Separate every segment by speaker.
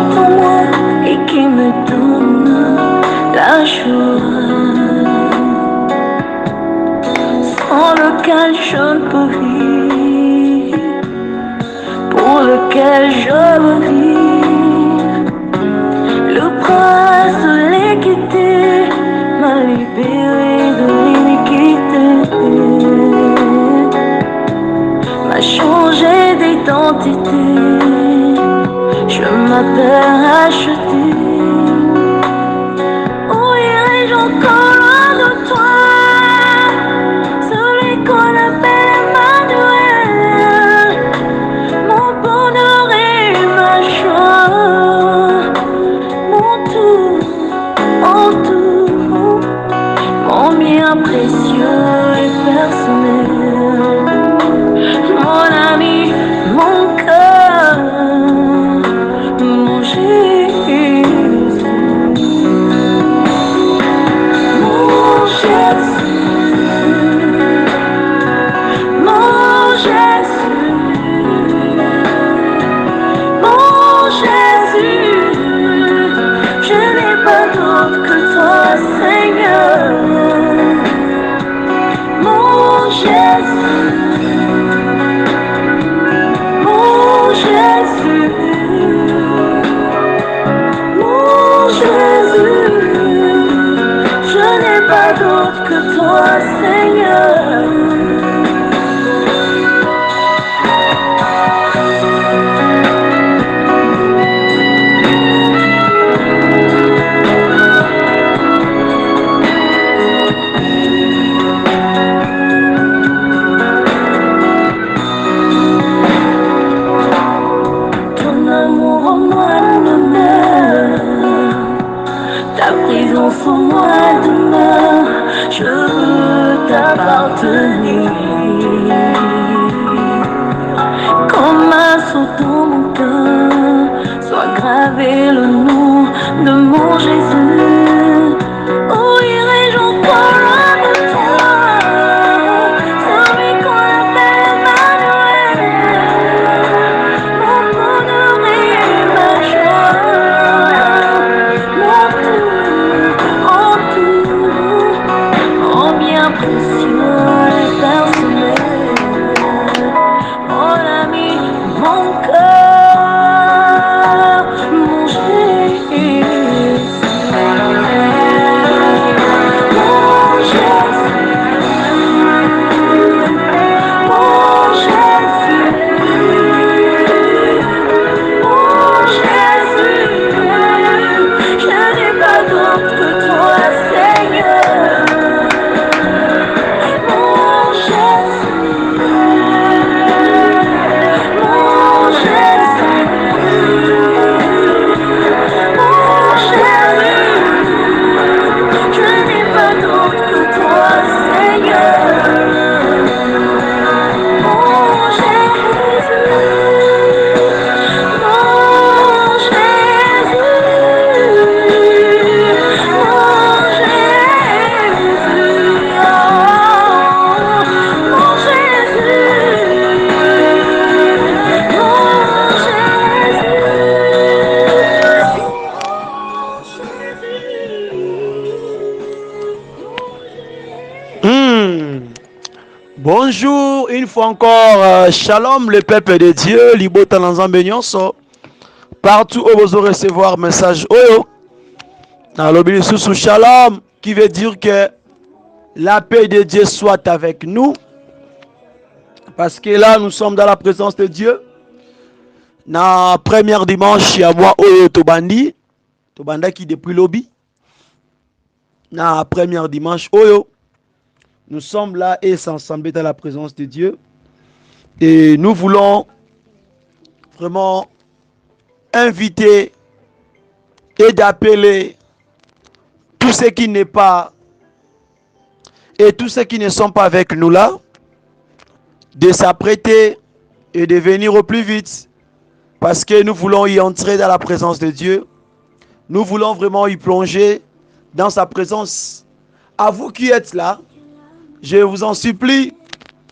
Speaker 1: monte en moi et qui me donne la joie, sans lequel je ne peux vivre, pour lequel je veux vivre. Le prince de l'équité m'a libéré de l'iniquité, m'a changé d'identité. Je m'appelle racheté. Où irai-je encore loin de toi, celui qu'on appelle Emmanuel, mon bonheur et ma joie, mon tout, mon bien précieux et personnel, mon ami, mon cœur, mon Jésus, mon Jésus, mon Jésus, mon Jésus. Je n'ai pas d'autre que toi, Seigneur. Mon Jésus, mon Jésus, mon Jésus. Je n'ai pas d'autre que toi, Seigneur. Ton amour en moi demeure, ta présence en moi demeure. Je veux t'appartenir. Comme un sceau dans mon cœur, soit gravé le nom de mon Jésus. Où irai-je encore loin de toi, celui qu'on appelle Emmanuel, mon bonheur et ma joie, mon bien précieux et personnel, mon ami, mon cœur, mon Jésus, mon Jésus, mon Jésus, mon Jésus. Je n'ai pas d'autre que toi, Seigneur. Mon Jésus, mon Jésus, mon Jésus. Je n'ai pas d'autre que toi, Seigneur. Mon Jésus, mon
Speaker 2: Bonjour, une fois encore, shalom le peuple de Dieu, libota l'ensemble nyonso, partout où vous recevoir message oyo, nalobi lisusu shalom, qui veut dire que la paix de Dieu soit avec nous, parce que là nous sommes dans la présence de Dieu. Na première dimanche ya moi oyo tobandi, tobandaki depuis lobby. Na première dimanche oyo, nous sommes là et s'ensemble dans la présence de Dieu. Et nous voulons vraiment inviter et d'appeler tous ceux qui n'est pas et tous ceux qui ne sont pas avec nous là, de s'apprêter et de venir au plus vite, parce que nous voulons y entrer dans la présence de Dieu. Nous voulons vraiment y plonger dans sa présence. À vous qui êtes là, je vous en supplie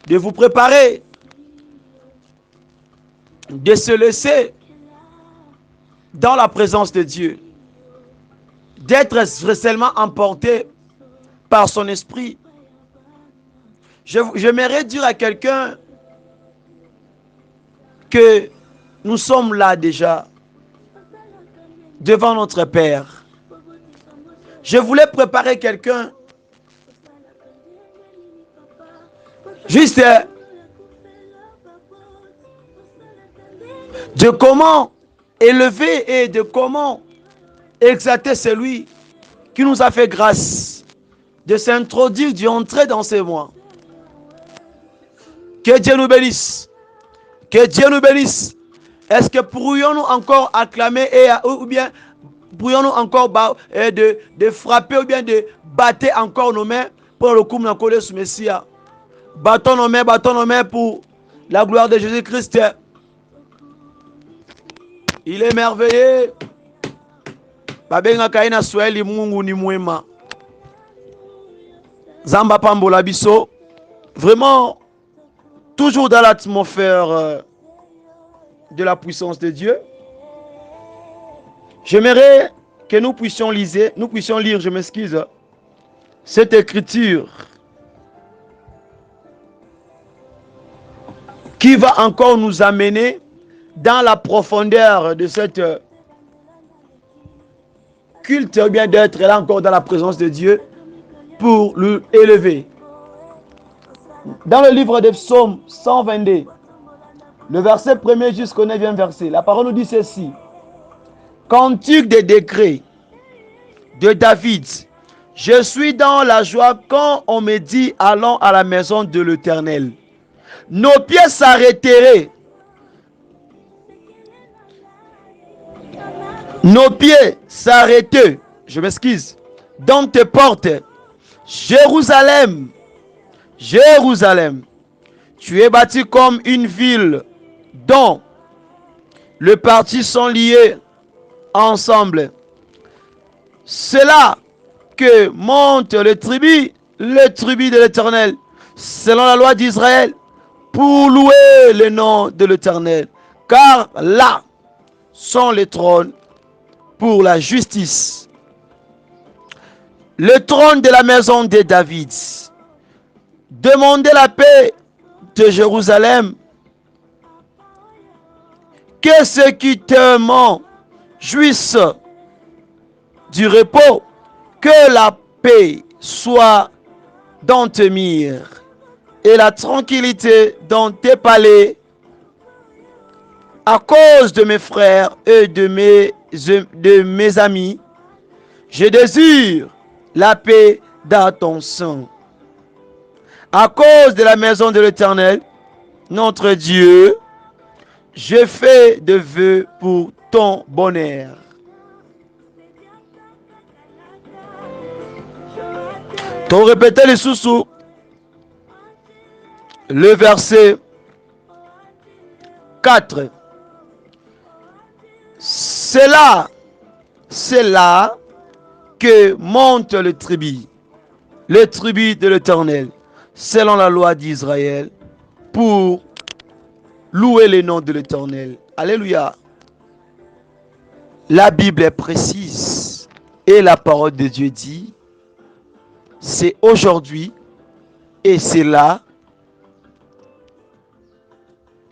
Speaker 2: de vous préparer, de se laisser dans la présence de Dieu, d'être seulement emporté par son esprit. J'aimerais dire à quelqu'un que nous sommes là déjà, devant notre Père. Je voulais préparer quelqu'un, juste de comment élever et de comment exalter celui qui nous a fait grâce de s'introduire, d'entrer dans ces mois. Que Dieu nous bénisse. Que Dieu nous bénisse. Est-ce que pourrions-nous encore acclamer ou bien pourrions-nous encore de frapper ou bien de battre encore nos mains pour le coup de ce Messia? Battons nos mains pour la gloire de Jésus-Christ. Il est merveilleux. Babenga kaina swahili Mungu ni mwema. Zamba pambola biso. Vraiment, toujours dans l'atmosphère de la puissance de Dieu. J'aimerais que nous puissions lire, je m'excuse, cette écriture qui va encore nous amener dans la profondeur de cette culte, ou bien d'être là encore dans la présence de Dieu pour l'élever. Dans le livre de Psaume 122, le verset 1er jusqu'au 9e verset, la parole nous dit ceci. Cantique des décrets de David. Je suis dans la joie quand on me dit allons à la maison de l'Éternel. Nos pieds s'arrêteraient. Nos pieds s'arrêtaient. Je m'excuse. Dans tes portes. Jérusalem. Jérusalem. Tu es bâti comme une ville dont les parties sont liées ensemble. C'est là que monte le tribut de l'Éternel, selon la loi d'Israël, pour louer le nom de l'Éternel. Car là sont les trônes pour la justice. Le trône de la maison de David. Demandez la paix de Jérusalem. Que ceux qui t'aiment jouissent du repos. Que la paix soit dans tes murs et la tranquillité dans tes palais. À cause de mes frères et de mes amis, je désire la paix dans ton sein. À cause de la maison de l'Éternel, notre Dieu, je fais des vœux pour ton bonheur. T'as répété les sous-sous. Le verset 4. C'est là que monte le tribut de l'Éternel, selon la loi d'Israël, pour louer le nom de l'Éternel. Alléluia. La Bible est précise et la parole de Dieu dit, c'est aujourd'hui et c'est là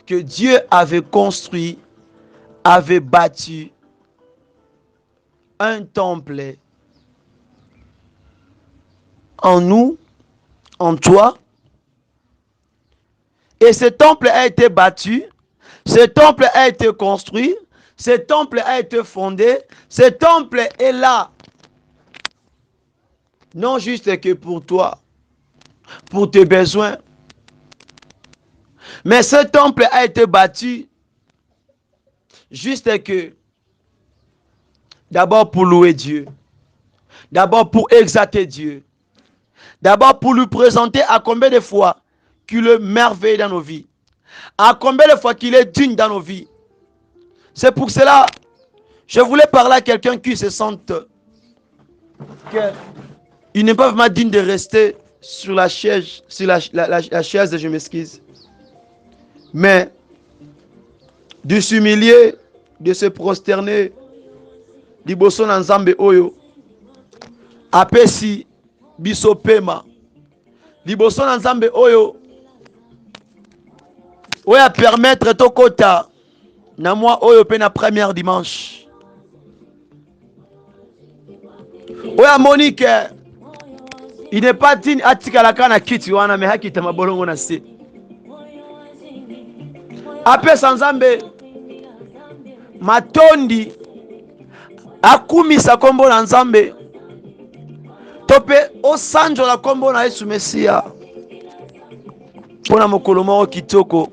Speaker 2: que Dieu avait construit, avait bâti un temple en nous, en toi. Et ce temple a été bâti, ce temple a été construit, ce temple a été fondé, ce temple est là. Non juste que pour toi, pour tes besoins. Mais ce temple a été bâti juste que d'abord pour louer Dieu, d'abord pour exalter Dieu, d'abord pour lui présenter à combien de fois qu'il est merveilleux dans nos vies, à combien de fois qu'il est digne dans nos vies. C'est pour cela je voulais parler à quelqu'un qui se sente qu'il n'est pas vraiment digne de rester sur la chaise, la chaise, je m'excuse, mais de s'humilier, de se prosterner liboso na nzambe oyo apesi biso pema, liboso na nzambe oyo a permettre tokota na moi oyo pe na première dimanche, oyo Monique il n'est pas digne atikalaka na kiti wana me hakita mabolongo na se, apesa nzambe matondi, akumisa kombo na nzambe to pe osanjola kombo na Yesu Mesia mpona mokolo moko kitoko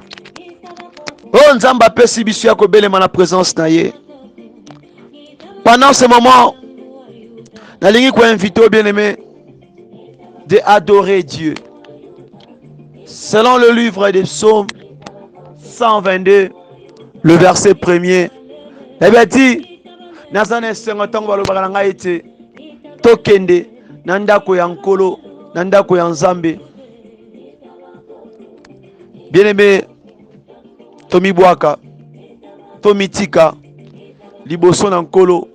Speaker 2: oyo nzambe apesi biso ya kobelema na présence na ye. Pendant ce moment, nalingi koinvite au bien-aimé de adorer Dieu selon le livre des psaumes 122 le verset 1er. Eh dit nazana esengo ntango balobaka na ngai ete tokende na ndako ya nkolo, na ndako ya nzambe. Bien-aimé, tomibwaka tomitika liboso na nkolo,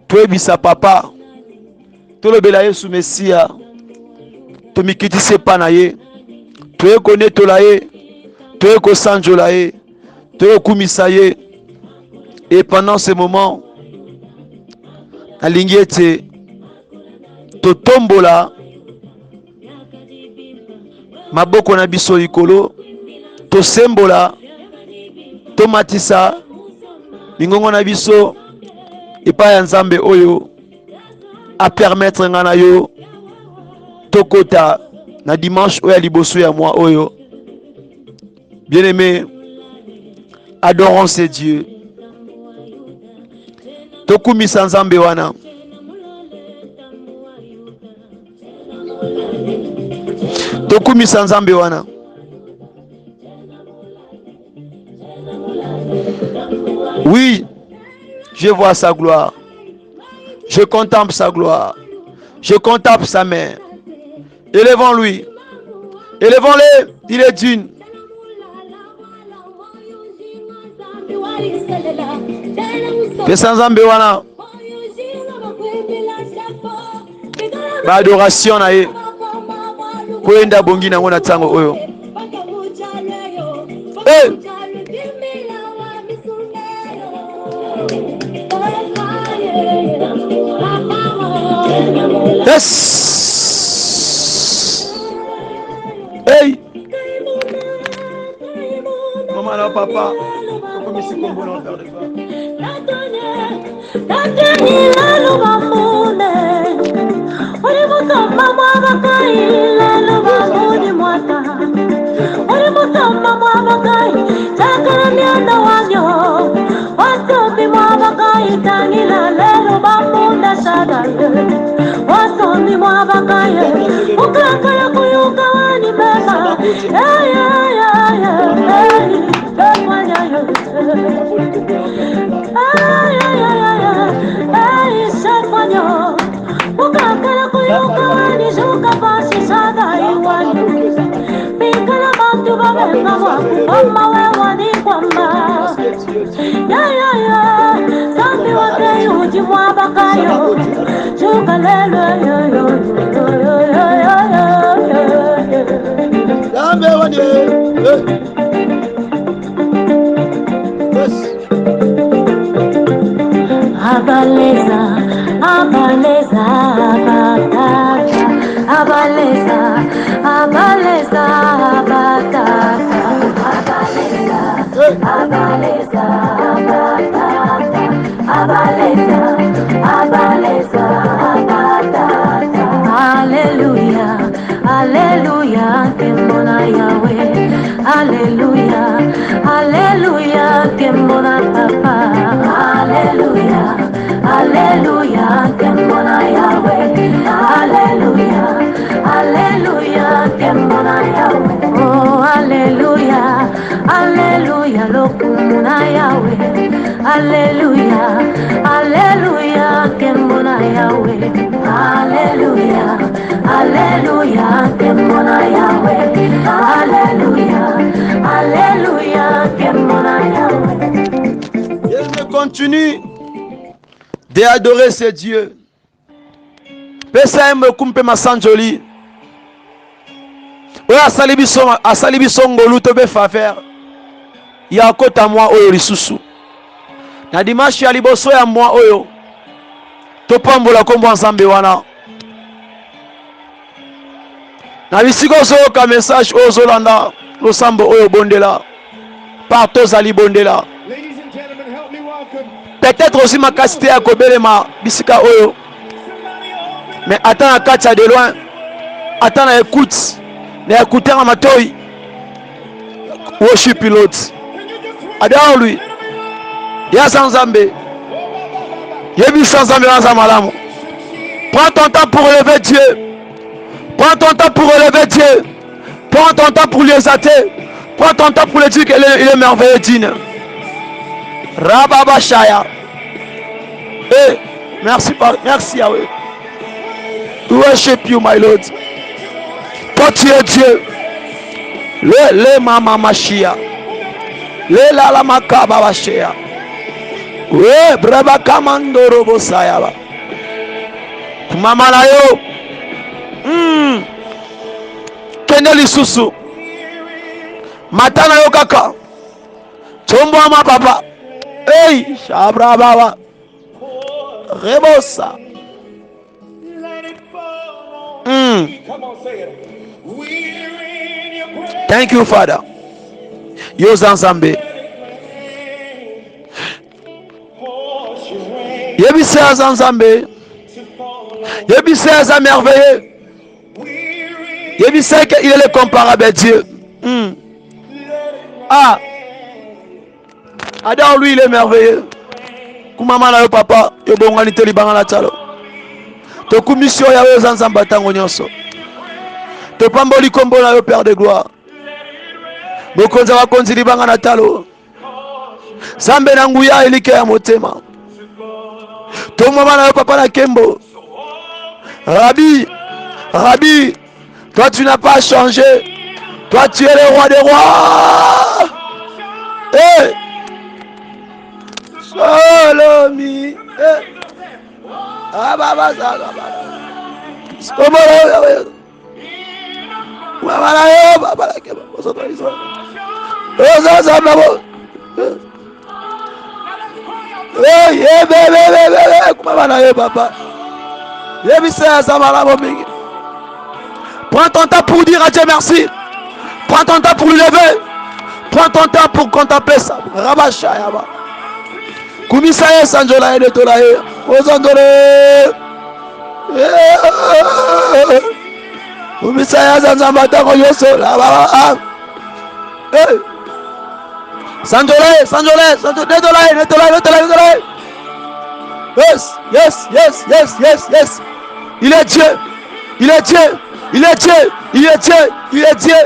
Speaker 2: toyebisa papa, tolobela Yesu Mesia, tomikitisi epa na ye, toye konetola ye, toye kosanjola ye, toye kumisa ye. Et pendant ce moment, nalingi ete totombola maboko na biso likolo, tosembola, tomatisa mingongo na biso epai ya nzambe oyo a permettre nga na yo tokota na dimanche oyo ya liboso ya moi oyo. Bien-aimé, adorons ce Dieu. Tokumisa nzambe wana. Tokumisa nzambe wana. Oui, je vois sa gloire. Je contemple sa gloire. Je contemple sa main. Élevons-lui. Élevons-le. Il est d'une. Pesa nzambe wana. Ba adoration na ye. Kwenda bongi na ngona tango oyo. Hey! Yes! Hey! Maman là, papa, comment c'est qu'on peut faire de ça?
Speaker 1: Abaleza, abaleza, abaleza, abaleza, abaleza, abaleza, abaleza, abaleza, Alléluia, Alléluia, Kembona Yahweh, Alléluia, Alléluia, Kembona Papa, Alléluia, Alléluia, Kembona Yahweh, Alléluia, Alléluia, Kembona Yahweh, oh Alléluia, Alléluia, Lokumuna Yahweh, Alléluia, Alléluia, Kembona Yahweh, Alléluia, Alléluia, Kembona Yahweh, Alléluia, Alléluia, Kembona Yahweh.
Speaker 2: Il me continue d'adorer ce Dieu. Pesa me kumpe masanjoli. Oyo asali biso ngolu tobe faveur. Ya kota mwa oyo lisusu. Na dimanche ya liboso ya mwa oyo. Topambola kombo nzambe wana. Na bisiko ozoyoka message oyo ozolanda losambo oyo bondela. Partout zali bondela. Peut-être aussi ma capacité à kobelema bisika oyo. Mais attends à Katia de loin. Attends à écoute. Na écouter à matoi. Worship pilote. Adore lui. Ya Sanzambe. Yebi Sanzambe Sanzamalamu. Prends ton temps pour relever Dieu. Prends ton temps pour relever Dieu. Prends ton temps pour lui exalter. Prends ton temps pour lui dire qu'il est merveilleux digne. Rababa Shaya. Eh, merci Yahweh. Worship you, my Lord. Toi tu es Dieu. Le mama machia. Le la makaba bashia. We braba kamando robo sayaba. Mama na yo. Keneli susu. Matana yo kaka. Chombo ama papa. Hey, shabra baba. Rebosa. Thank you, Father. Yo Zanzambe. Yebise Zanzambe. Yebise Zanzambe merveilleux. Yebise qu'il est le comparable à Dieu. Ah. Adore lui, il est merveilleux. Kumama na yo papa, yo bongani te libanga na talo. To kumisio ya yo Zanzamba tango nyonso. To pamboli kombo na yo Père de gloire. Bokonza wakonzi libanga na talo. Zambe na nguya elike ya motema. To mama na yo papa na kembo. Rabbi, toi tu n'as pas changé. Toi tu es le roi des rois. Eh. Solomi. Ah baba zaga baba. Komoro. Mama na yo baba la kembo. Osoto iso. Ozo baba. Eh bebe. Mama na yo papa. Prends ton temps pour dire à Dieu merci. Prends ton temps pour lui lever. Prends ton temps pour contempler ça. Rabashayaba. Kumisaye Sanjola et de Tolae. Ozandole. Kumisaye Zanzambata Koyoso. Sanjola. Netolae. Yes. Il est Dieu.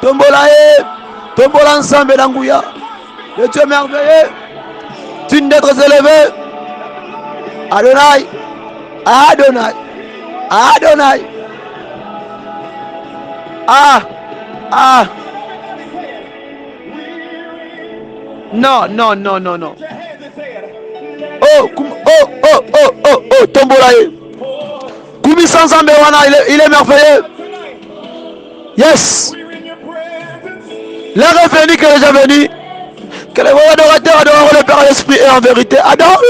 Speaker 2: Tombola ensemble d'Angouya. Le Dieu merveilleux. Tu d'être élevé. Adonai. Ah. Non. Oh, Tombolaye. Koumi Sanzambe wana, il est merveilleux. Yes. L'heure est venue que les gens venus. Que les voix adorateurs adorent le Père l'Esprit et en vérité. Adore.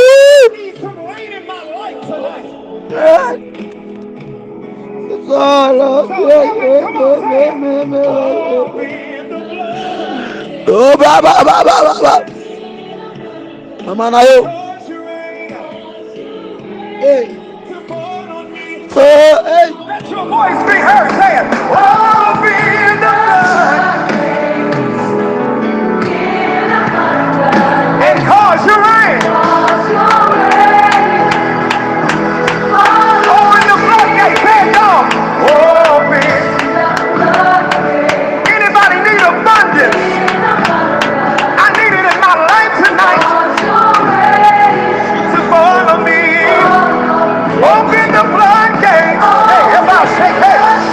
Speaker 2: Oh, baba. Mama na yo. Hey. Let your voice be heard. Say it. Oh, be in the blood. And cause your rain. Oh, in the floodgate, say it, God. Oh, be in the blood. Anybody need abundance? I need it in my life tonight. To follow me. Open the floodgates. Hey, everybody shake hands.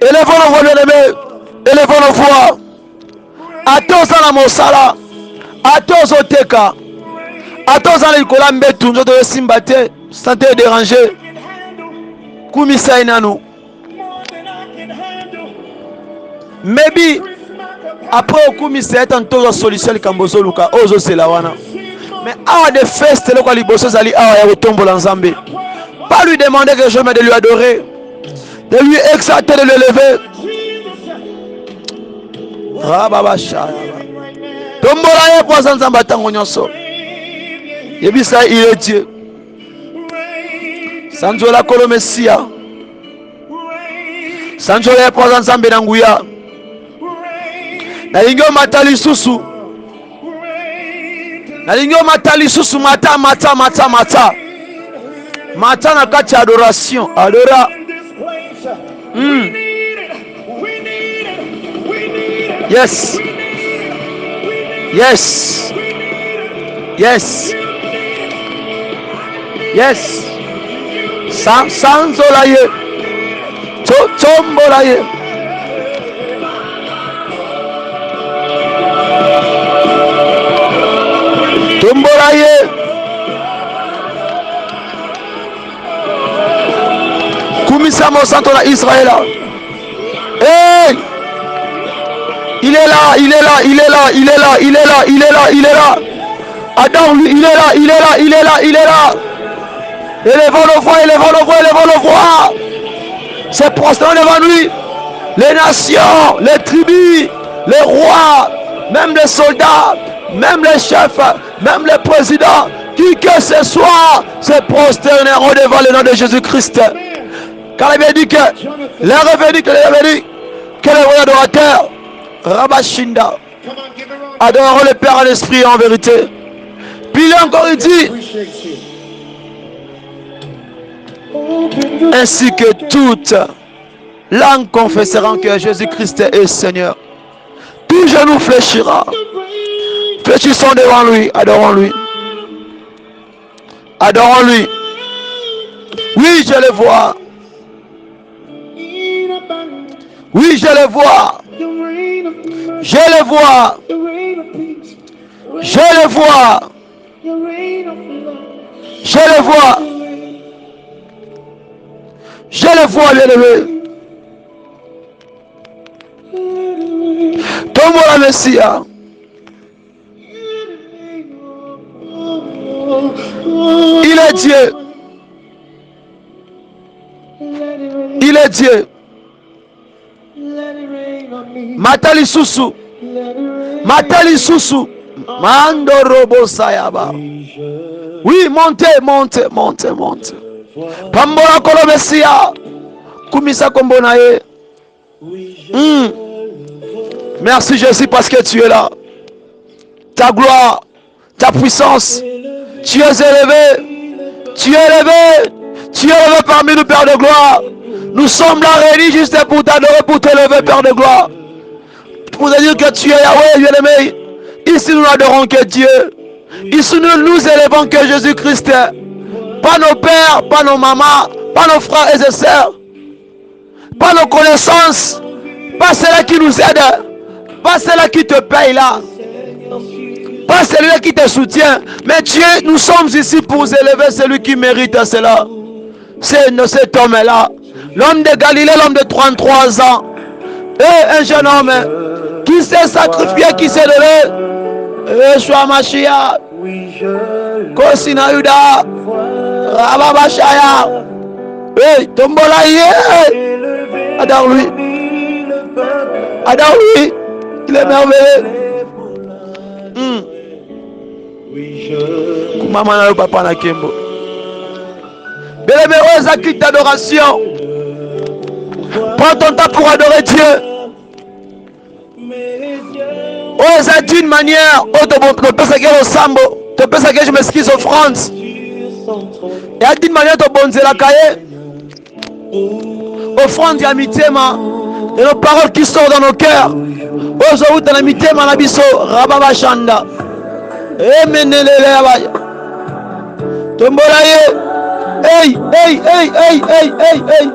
Speaker 2: Élevons nos voix, bien-aimés. Élevons nos voix. À tous à la Mosala. À tous au Teka. À tous à l'école Mbetu. Nous devons s'imbattre. Santé déranger. Koumisa Inano. Maybe. Après au Koumisa, il y a une solution. Les Kambozo Luka. Ozo Selawana. Mais à des festes, le Kaliboso Zali, à Yaotombo Lanzambe. Pas lui demander quelque chose, mais de lui adorer. De lui exalter, de l'élever. Rababasha. Tombola ye kwa Nzamba tango nyonso. Yebisa il est Dieu. Sanzola kolo Messia. Sanzola ye kwa Nzambe na nguya. Na lingo matali susu. Na lingo matali susu mata. Mata na kati adoration. Adora. Yes. Yes. Yes. Yes. Sanzola ye. Tombola ye. Tombola ye. Kumisa Monsanto na Israël. Hey! Il est là, il est là, il est là, il est là, il est là, il est là, il est là. Adam, il est là, il est là, il est là, il est là. Élevons le voix, élevons le voix, élevons le voix. C'est prosternant devant lui. Les nations, les tribus, les rois, même les soldats, même les chefs, même les présidents, qui que ce soit, se prosterneront devant le nom de Jésus-Christ. Car il avait dit que les revenu, que les revenu, que les rois adorateurs, Rabashinda, adoreront le Père en esprit et en vérité. Puis il a encore dit, ainsi que toute langue confesseront que Jésus-Christ est Seigneur. Tout genou fléchira. Fléchissons devant lui, adorons-lui. Adorons-lui. Oui, je le vois. Oui, je le vois. Je le vois. Je le vois. Je le vois. Je le vois, bien-aimé. Tombe la Messia. Il est Dieu. Il est Dieu. Matali Susu. Matali Susu. Mando Robo Sayaba. Oui, montez, montez, montez, montez. Pambola Kolomesia. Kumisa Kombonaye. Merci Jésus parce que tu es là. Ta gloire, ta puissance. Tu es élevé. Tu es élevé. Tu es élevé parmi nous, Père de gloire. Nous sommes là réunis juste pour t'adorer, pour t'élever, Père de gloire. Pour te dire que tu es Yahweh, bien-aimé. Ici, nous n'adorons que Dieu. Ici, nous élevons que Jésus-Christ. Pas nos pères, pas nos mamans, pas nos frères et sœurs. Pas nos connaissances. Pas ceux-là qui nous aident. Pas ceux-là qui te payent là. Pas celui-là qui te soutient. Mais Dieu, nous sommes ici pour élever celui qui mérite cela. C'est cet homme-là. L'homme de Galilée, l'homme de 33 ans. Et un jeune homme qui s'est sacrifié, qui s'est levé. Yeshua Mashiach. Kosina Yuda. Rababashaya. Hey, Tombola ye. Adore lui. Adore lui. Il est merveilleux. Maman na papa na Kembo. Bien-aimé, quitte d'adoration. Prends ton temps pour adorer Dieu. Osa d'une manière, te pesa que sambo, te pesa que je m'excuse offrande. Et d'une manière, te bonzela kaye. Offrande ya mitema. Et nos paroles qui sortent dans nos cœurs. Osa uta na mitema na biso, rababa shanda. Emenelele abaya. Tombola ye. Hey, hey, hey, hey, hey, hey, hey.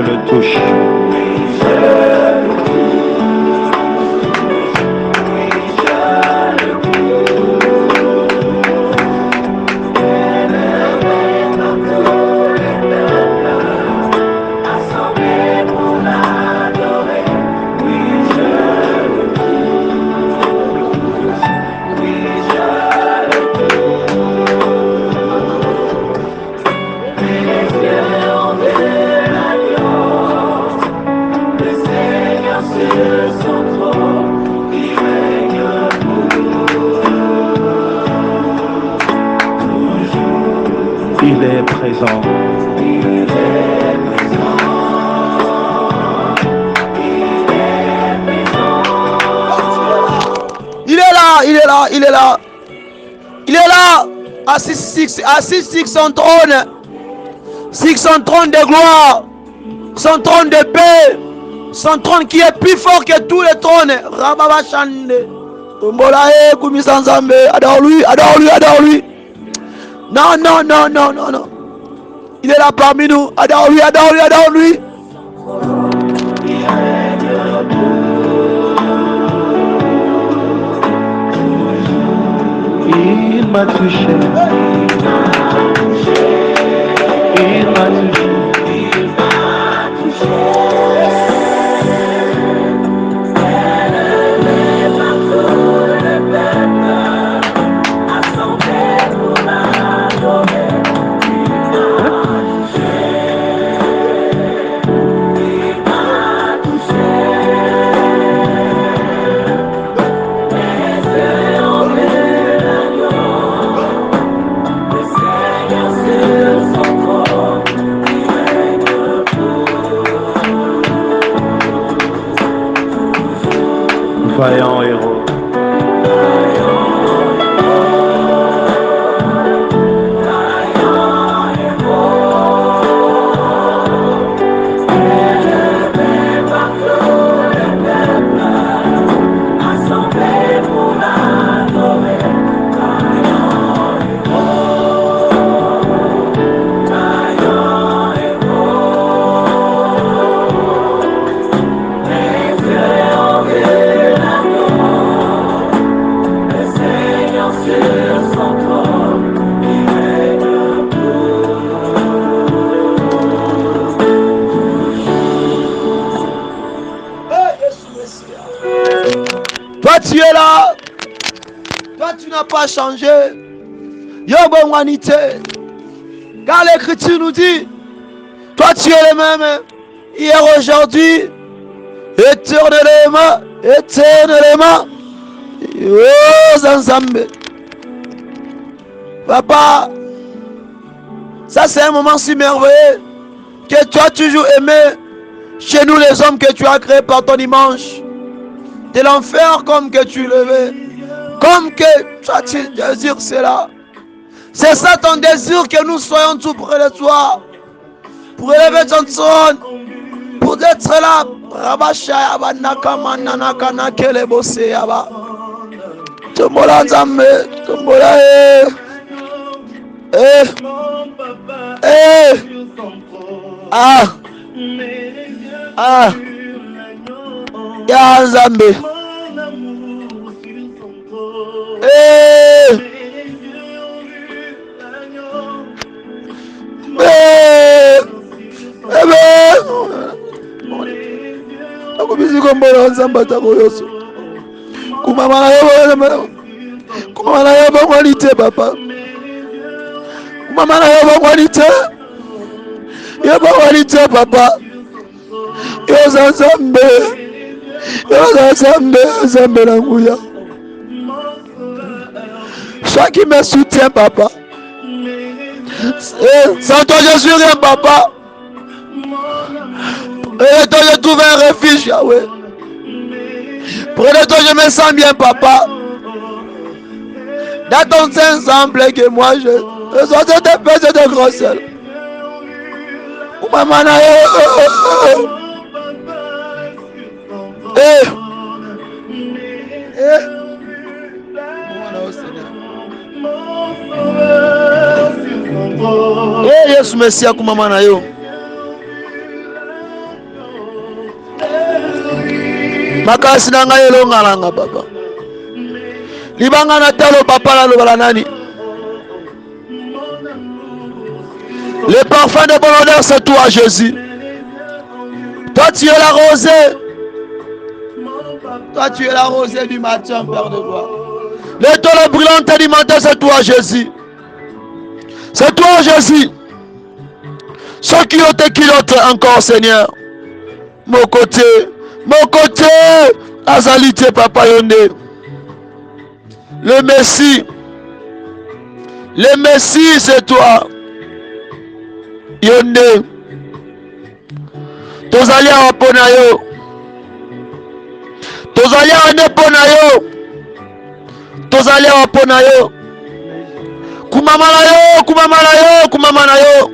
Speaker 3: le touche. Il est présent.
Speaker 2: Il est là, il est là, il est là. Il est là. Assis son trône. Sur son trône de gloire. Son trône de paix. Son trône qui est plus fort que tous les trônes. Rababa Chande. Tombolae Kumisanzambe. Adore lui, adore lui, adore lui. Non, non, non, non, non, non. Il est là parmi nous. Adore lui, adore lui, adore lui.
Speaker 3: Il m'a touché. Il m'a touché. Vaillant héros.
Speaker 2: Toi tu es là. Toi tu n'as pas changé. Yobo Wanite. Car l'écriture nous dit, toi tu es le même. Hier, aujourd'hui, éternellement, éternellement. Oh Zanzambe. Papa, ça c'est un moment si merveilleux que tu as toujours aimé chez nous les hommes que tu as créés par ton image. De l'enfer comme que tu le veux. Comme que toi tu désires cela. C'est ça ton désir, que nous soyons tout près de toi. Pour élever ton trône. Pour être là. Rabashaya banaka mananaka nakele bose yaba. Tombola nzambe. Tombola Ah. Ah. Ya nzambe. Akubizi kombola nzamba tako yoso. Kumama na yobo. Kumama na yobo kwalite papa. Kumama na yobo kwalite. Yobo kwalite papa. Yoza nzambe. Yoza nzambe, nzambe na nguya. Toi qui me soutient, papa. Sans toi, je suis rien, papa. Et toi, je trouve un refuge, Yahweh. Près de toi, je me sens bien, papa. Dans ton sein semble que moi, je sois de paix et de grossesse. Yesu Messia kumama na yo. makasi na ngai elonga nanga papa libanga na talo papa la loba nani. Le parfum de bonne odeur, c'est toi, Jésus. Toi, tu es la rosée. Toi, tu es la rosée du matin, Père de gloire. L'étoile brûlante du matin, c'est toi, Jésus. C'est toi, Jésus. Ceux qui ont été culottes encore, Seigneur. Mon côté, Azalité, Papa Yondé. Le Messie, c'est toi. Yondé. Tozali awa pona yo. Tozali awa ne pona yo. Tozali awa pona yo. Kumama na yo, kumama na yo, kumama na yo.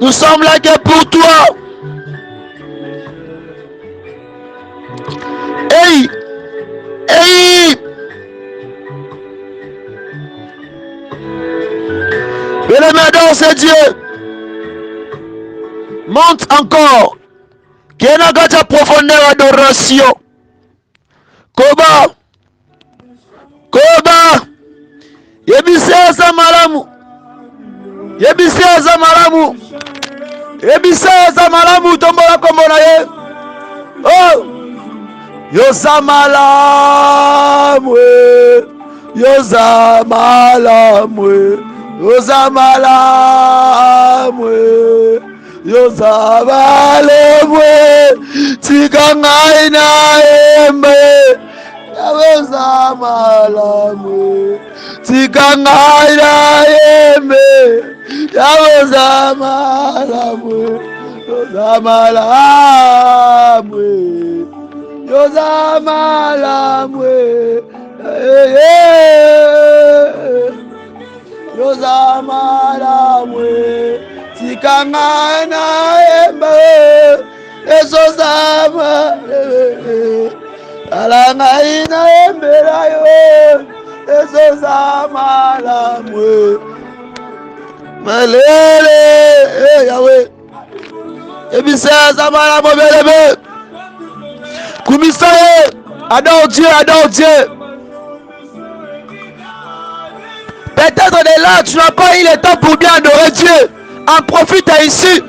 Speaker 2: Nous sommes là que pour toi. Hey, hey. Bien-aimé, c'est Dieu. Monte encore. Qui est dans la profondeur d'adoration. Koba. Yebise za malamu. Yebise za malamu. Yebise za malamu. Tombola kombona ye. Oh. Yoza malamu. Yoza malamu. Yoza malamu. Yoza malamu. Tikangai na embe. Yoza malamu. Tikangai na embe. Yoza malamu. Yoza malamu. Yoza malamu. Yoza malamu. Tikangana embe. Ezoza malamu. Alanga ina embe rayo. Ezoza malamu. Malele Yahweh. Ebisa za malamu belebe. Kumisaye, adore Dieu, adore Dieu. Peut-être de là, tu n'as pas eu le temps pour bien adorer Dieu. En profite ici.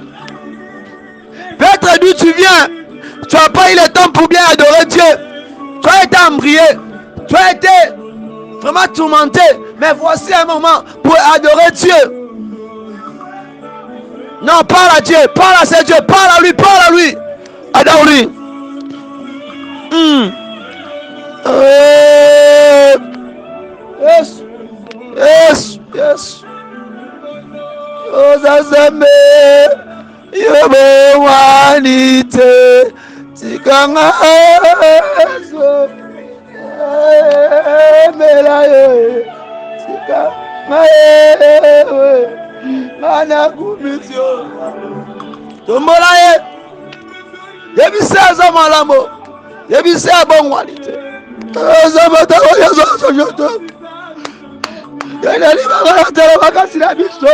Speaker 2: Peut-être d'où tu viens, tu n'as pas eu le temps pour bien adorer Dieu. Tu as été embrayé, tu as été vraiment tourmenté. Mais voici un moment pour adorer Dieu. Non, parle à Dieu, parle à ce Dieu, parle à lui, adore-lui. Yes. Ozazame yobe wanite tikanga eso melaye tikanga ewe mana kumisio tombolaye yebisa malamo yebisa bon wanite ozamata oyazo joto yana libanga tele bakasi na biso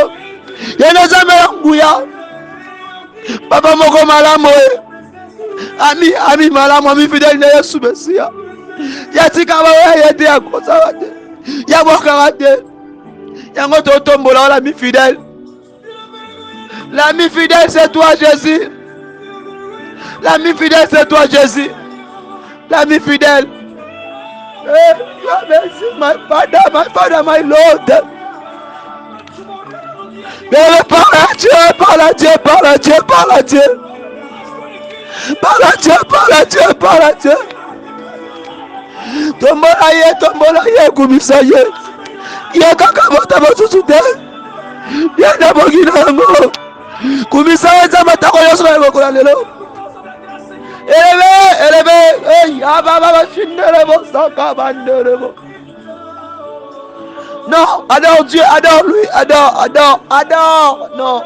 Speaker 2: yana zamela nguya papa moko malamo ami malamo ami fidèle na Yesu Mesia yatika bawe yete yakosa wate yaboka wate yango totombola la mi fidèle. L'ami fidèle c'est toi Jésus. L'ami fidèle c'est toi Jésus. L'ami fidèle. Merci, my Father, my Lord. Mais parle à Dieu. Tombola ye, kumisa ye. Ye kaka bota bosusu te. Ye na bogina ngo. Kumisa ye zama tako yoso na bokola lelo. Élevez, non, adore Dieu, adore lui, adore, non.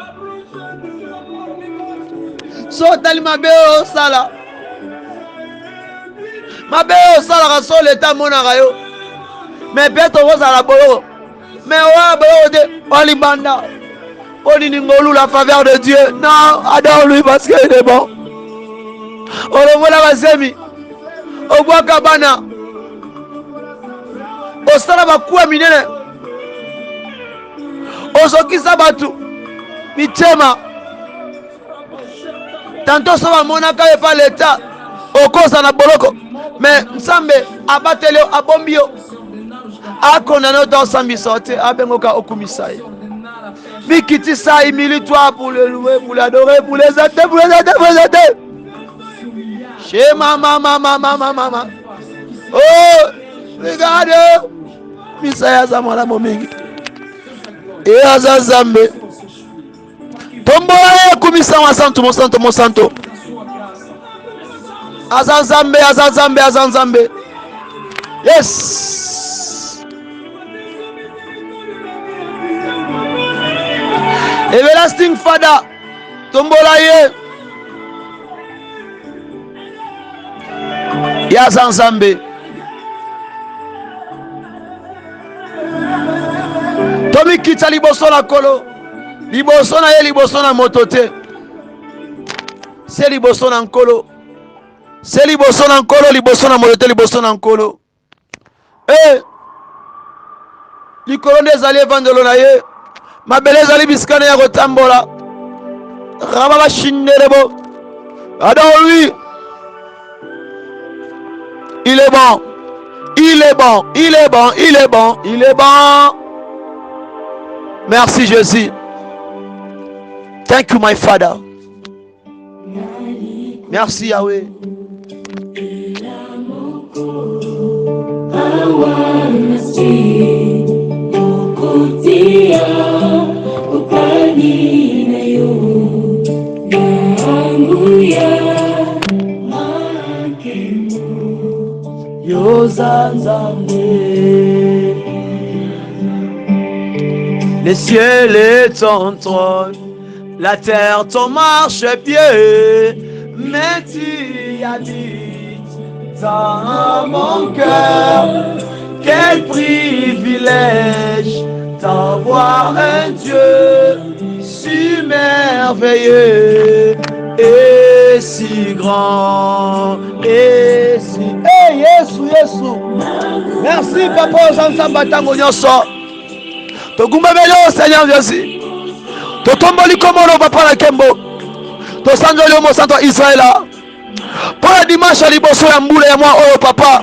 Speaker 2: Sotali mabeo sala. Mabeo sala raso l'état monarayo. Mais peut-être on va la bolo. Mais ouais, bolo de Olibanda. Oliningolu la faveur de Dieu. Non, adore lui parce qu'il est bon. olongola bazemi obwaka bana osala bakuwa minene ozokisa batu mitema tanto so bamonaka epa leta okosa na boloko me nzambe abateli yo abombi yo akondana yo ta osambisa yo te abengoka okumisa ye mikitisa imili-toi pour le louer, pour l'adorer, pour les aider, pour les aider, pour les aider. Chez maman. Oh, regarde. Misaya zamana momingi. Et azazambe. Tombola ye kumisa mon santo. Azazambe. Yes. Everlasting Father, tombola ye Yazanzambe. Tomi kita liboso na kolo, liboso na ye, liboso na motote. C'est liboso na nkolo. C'est liboso na nkolo, liboso na motote, liboso na nkolo. Eh, likolo ndezali evandelo na ye. Mabele ezali bisikane ya kotambola. Raba bashindelebo. Adore lui. Il est bon. Il est bon. Il est bon. Il est bon. Il est bon. Merci Jésus. Thank you my Father. Merci Yahweh. Le ciel est ton trône, la terre ton marchepied, mais tu habites dans mon cœur. Quel privilège d'avoir un Dieu si merveilleux et si grand et si... Hey, Yesu. Merci Papa Jean-Samba Tango Nyoso. Togumbemelo Seigneur Jésus. Totomboli komolo Papa na Kembo. Tosanjoli mo santo Israëla. Pour la dimanche à liboso ya mbula ya mwa oyo Papa.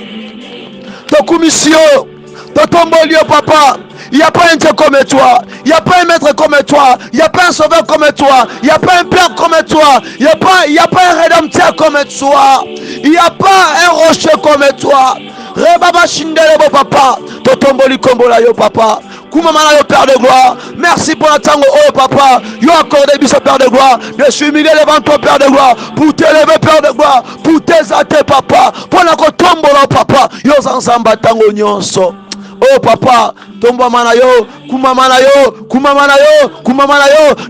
Speaker 2: Tokumisio. Totomboli yo Papa. Il n'y a pas un Dieu comme toi. Il n'y a pas un maître comme toi. Il n'y a pas un sauveur comme toi. Il n'y a pas un père comme toi. Il n'y a pas un rédempteur comme toi. Il n'y a pas un rocher comme toi. Rebaba Shindelebo Papa. Totomboli Kombola yo Papa. Koumamana yo Père de gloire. Merci pour la tango oh Papa. Yo accordé biso Père de gloire. Je suis humilié devant toi Père de gloire. Pour t'élever Père de gloire. Pour t'exalter Papa. Pour la kotombola Papa. Yo zanzamba tango nyonso. Oh Papa, tomba mana yo, kumamana yo,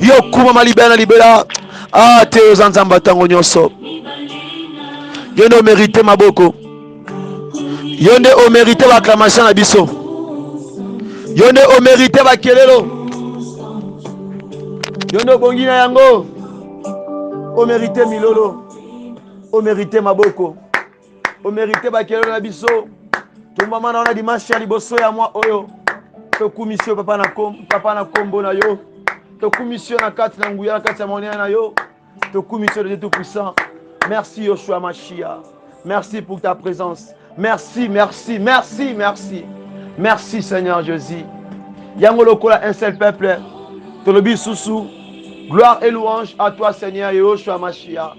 Speaker 2: yo kumama libera. Ah, te zanzamba tango nyonso. Yonde o mérité maboko. Yonde o mérité l'acclamation na biso. Yonde o mérité bakelelo. Yonde bongi na yango. O mérité milolo. O mérité maboko. O mérité bakelelo na biso. Tomba mana on a dimanche ya liboso ya moi oyo. Tokumisio papa na kombo na yo. Tokumisio na kati na nguya na kati ya monia na yo. Tokumisio de Dieu tout puissant. Merci Yoshua Mashiach. Merci pour ta présence. Merci Seigneur Jésus. Yango lokola un seul peuple. Tolobi sousou. Gloire et louange à toi Seigneur Yoshua Mashiach.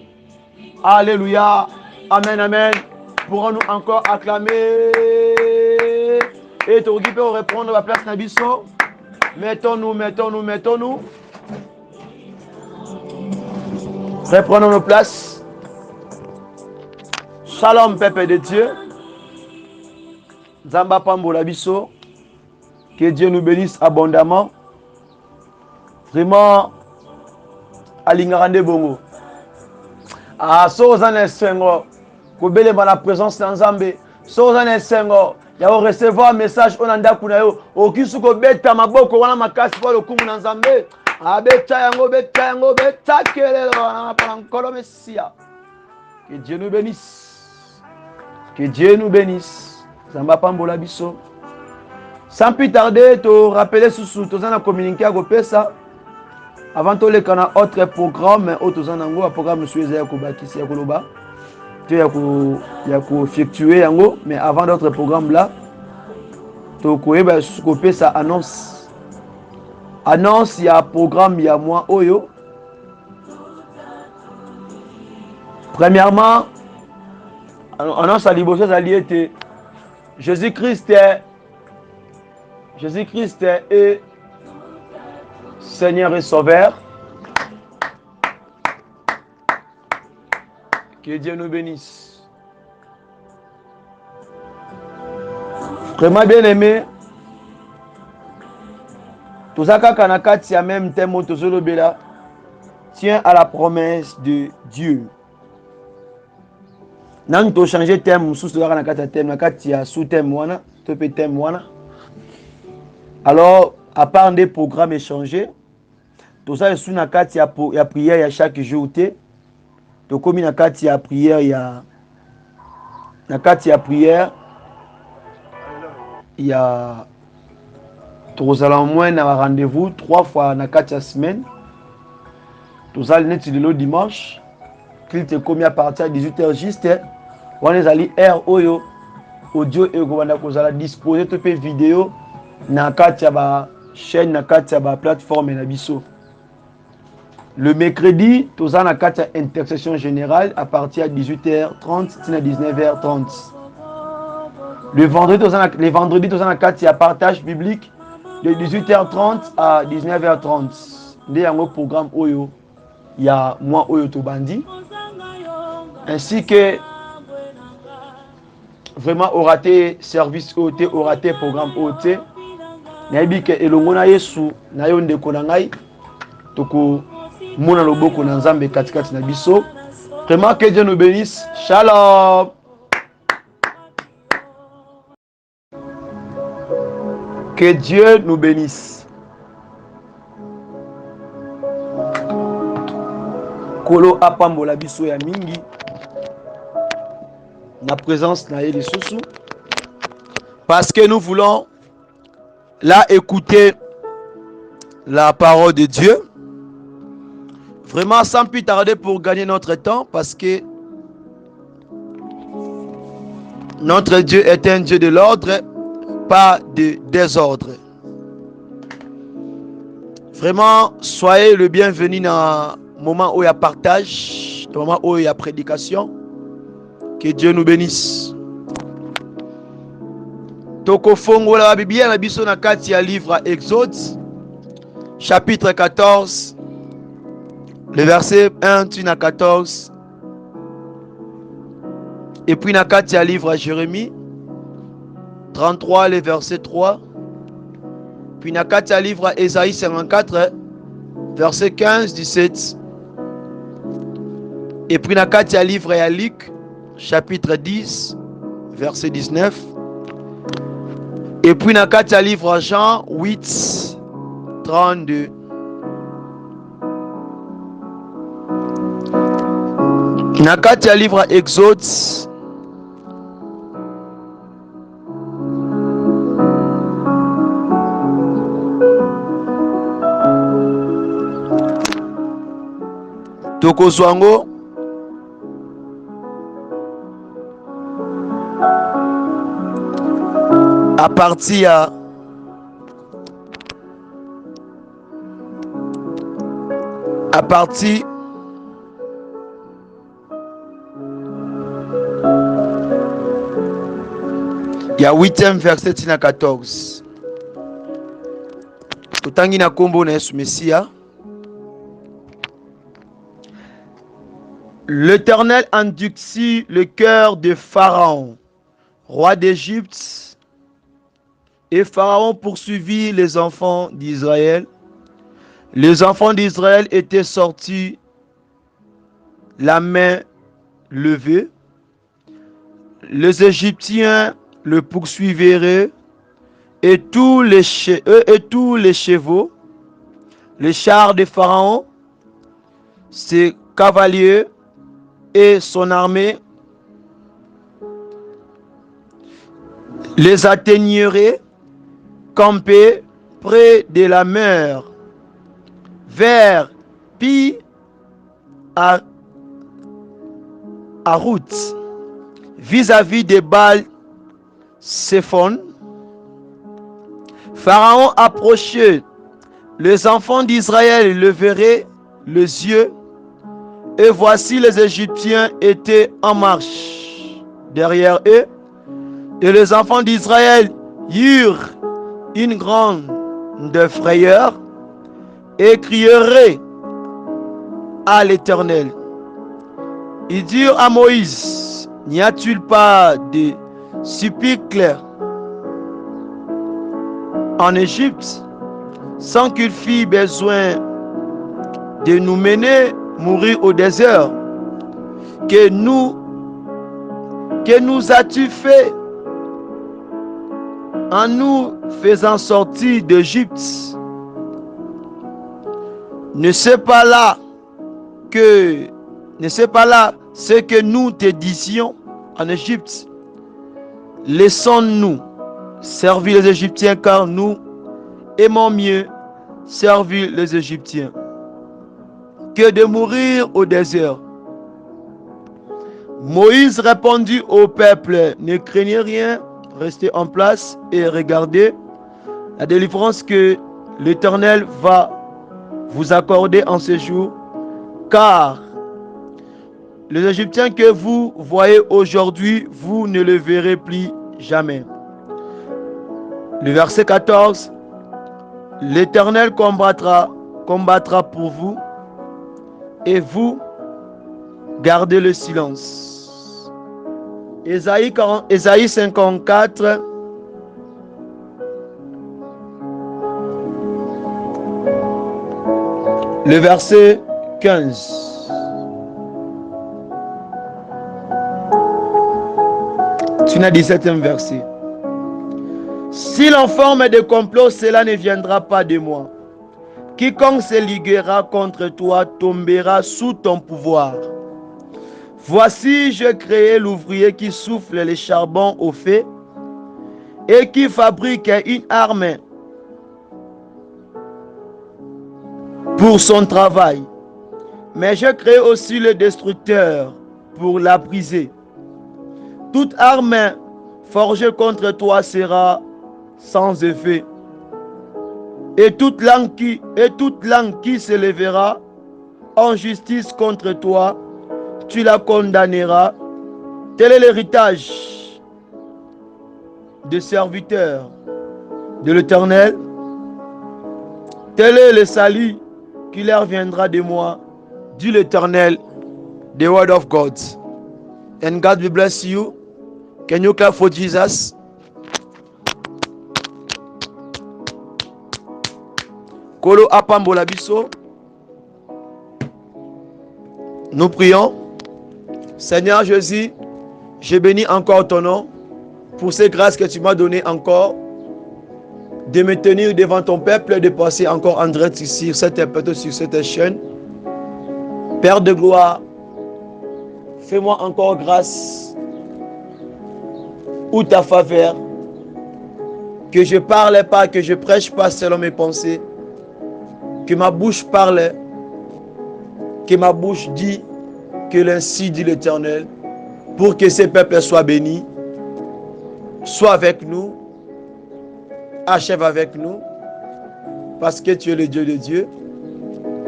Speaker 2: Alléluia. Amen. Pourrons-nous encore acclamer et te récupérer ou reprendre la place Nabiso. Mettons-nous. Reprenons nos places. Shalom, peuple de Dieu. Zamba Pambola Biso. Que Dieu nous bénisse abondamment. Vraiment, Alingarande Bongo. Ah, Sozane Sengo. Kobele ba la présence d'Anzambe. Sozane Sengo. Ya o recevoir message onanda kuna yo. Okisuko beta maboko wana makasi kwa lokumu na Nzambe. Beta yango beta kelelo na nkolo Mesia. Que Dieu nous bénisse. Que Dieu nous bénisse. Zamba pambola biso. Sans plus tarder, te rappeler sous tous en communiquer avec ça. Avant de les un autre programme, autres en ango, un programme sur les Yakobakisi Yakoloba. Tu as effectuer yango, mais avant d'autres programmes là, tu as ça annonce. Annonce, il y a un programme, il y a moi, Oyo. Premièrement, annonce à l'Iboché, ça était Jésus-Christ est Seigneur et Sauveur. Que Dieu nous bénisse. Vraiment bien aimé. Tout ça, quand on a même thème, tient à la promesse de Dieu. Nous avons changé de thème, sous-thème, alors, à part des programmes échangés, tout ça est sous la carte, il y a prière, il y a chaque jour. Donc, comme il y a carte, il y a prière, il y a prière, il y a tous allons moins un rendez-vous 3 fois dans 4 semaines. Tout ça, le dimanche, qu'il te commis à partir de 18h juste. On est allé audio et on a disposé de vidéo dans la chaîne, dans la plateforme et biso. Le mercredi, tout ça dans la intercession générale à partir de 18h30 à 19h30. Le vendredi, tout ça dans la partage biblique de 18h30 à 19h30. Il y a un programme Oyo. Il y a moi Oyo Tobandi. Ainsi que vraiment oraté service OT, oraté programme OT. Nayebi ke elongo na Yesu na yo ndeko na ngai toko mona loboko na Nzambe katikati na biso. Vraiment que Dieu nous bénisse. Shalom. Que Dieu nous bénisse. Kolo apambola biso ya mingi. La présence na les sous parce que nous voulons là écouter la parole de Dieu. Vraiment sans plus tarder pour gagner notre temps parce que notre Dieu est un Dieu de l'ordre, pas de désordre. Vraiment, soyez le bienvenu dans le moment où il y a partage, dans le moment où il y a prédication. Que Dieu nous bénisse. Toko fongo la Bible na biso na kati ya livre Exode chapitre 14 le verset 1 à 14 et puis na kati ya livre Jérémie 33 le verset 3 puis na kati ya livre Ésaïe 54 verset 15 17 et puis na kati ya livre ya Luc chapitre 10 verset 19 et puis na kati ya livre Jean 8 32 na kati ya livre Exode tokozwango à partir il y a 8e verset na 14 totangi na kombo na Yesu Messia. L'Éternel endurcit le cœur de Pharaon, roi d'Égypte, et Pharaon poursuivit les enfants d'Israël. Les enfants d'Israël étaient sortis la main levée. Les Égyptiens le poursuivirent et tous les chevaux, les chars de Pharaon, ses cavaliers et son armée les atteigneraient campés près de la mer, vers Pi à route, vis-à-vis de Baal-Séphon. Pharaon approchait, les enfants d'Israël leveraient les yeux, et voici les Égyptiens étaient en marche derrière eux, et les enfants d'Israël eurent une grande frayeur et crieraient à l'Éternel. Ils dirent à Moïse, n'y a-t-il pas de sépulcre en Égypte, sans qu'il fît besoin de nous mener mourir au désert? Que nous as-tu fait en nous faisant sortir d'Égypte? Ne sais pas là ce que nous te disions en Égypte? Laissons-nous servir les Égyptiens, car nous aimons mieux servir les Égyptiens que de mourir au désert. Moïse répondit au peuple, ne craignez rien, restez en place et regardez la délivrance que l'Éternel va vous accorder en ce jour, car les Égyptiens que vous voyez aujourd'hui, vous ne le verrez plus jamais. Le verset 14, l'Éternel combattra pour vous, et vous gardez le silence. Ésaïe 54, le verset 15. Tu n'as 17e verset. Si l'on forme des complots, cela ne viendra pas de moi. Quiconque se liguera contre toi tombera sous ton pouvoir. Voici, je crée l'ouvrier qui souffle les charbons au feu et qui fabrique une arme pour son travail. Mais je crée aussi le destructeur pour la briser. Toute arme forgée contre toi sera sans effet. Et toute langue qui se lèvera en justice contre toi, tu la condamneras. Tel est l'héritage des serviteurs de l'Éternel. Tel est le salut qui leur viendra de moi, dit l'Éternel, the word of God. And God will bless you. Can you clap for Jesus? Kolo apambola biso. Nous prions. Seigneur Jésus, je bénis encore ton nom pour ces grâces que tu m'as données encore de me tenir devant ton peuple, de passer encore en direct ici sur cette chaîne. Père de gloire, fais-moi encore grâce ou ta faveur, que je parle pas, que je prêche pas selon mes pensées, que ma bouche parle, que ma bouche dit, que l'ainsi dit l'Éternel, pour que ces peuples soient bénis. Sois avec nous, achève avec nous, parce que tu es le Dieu de Dieu,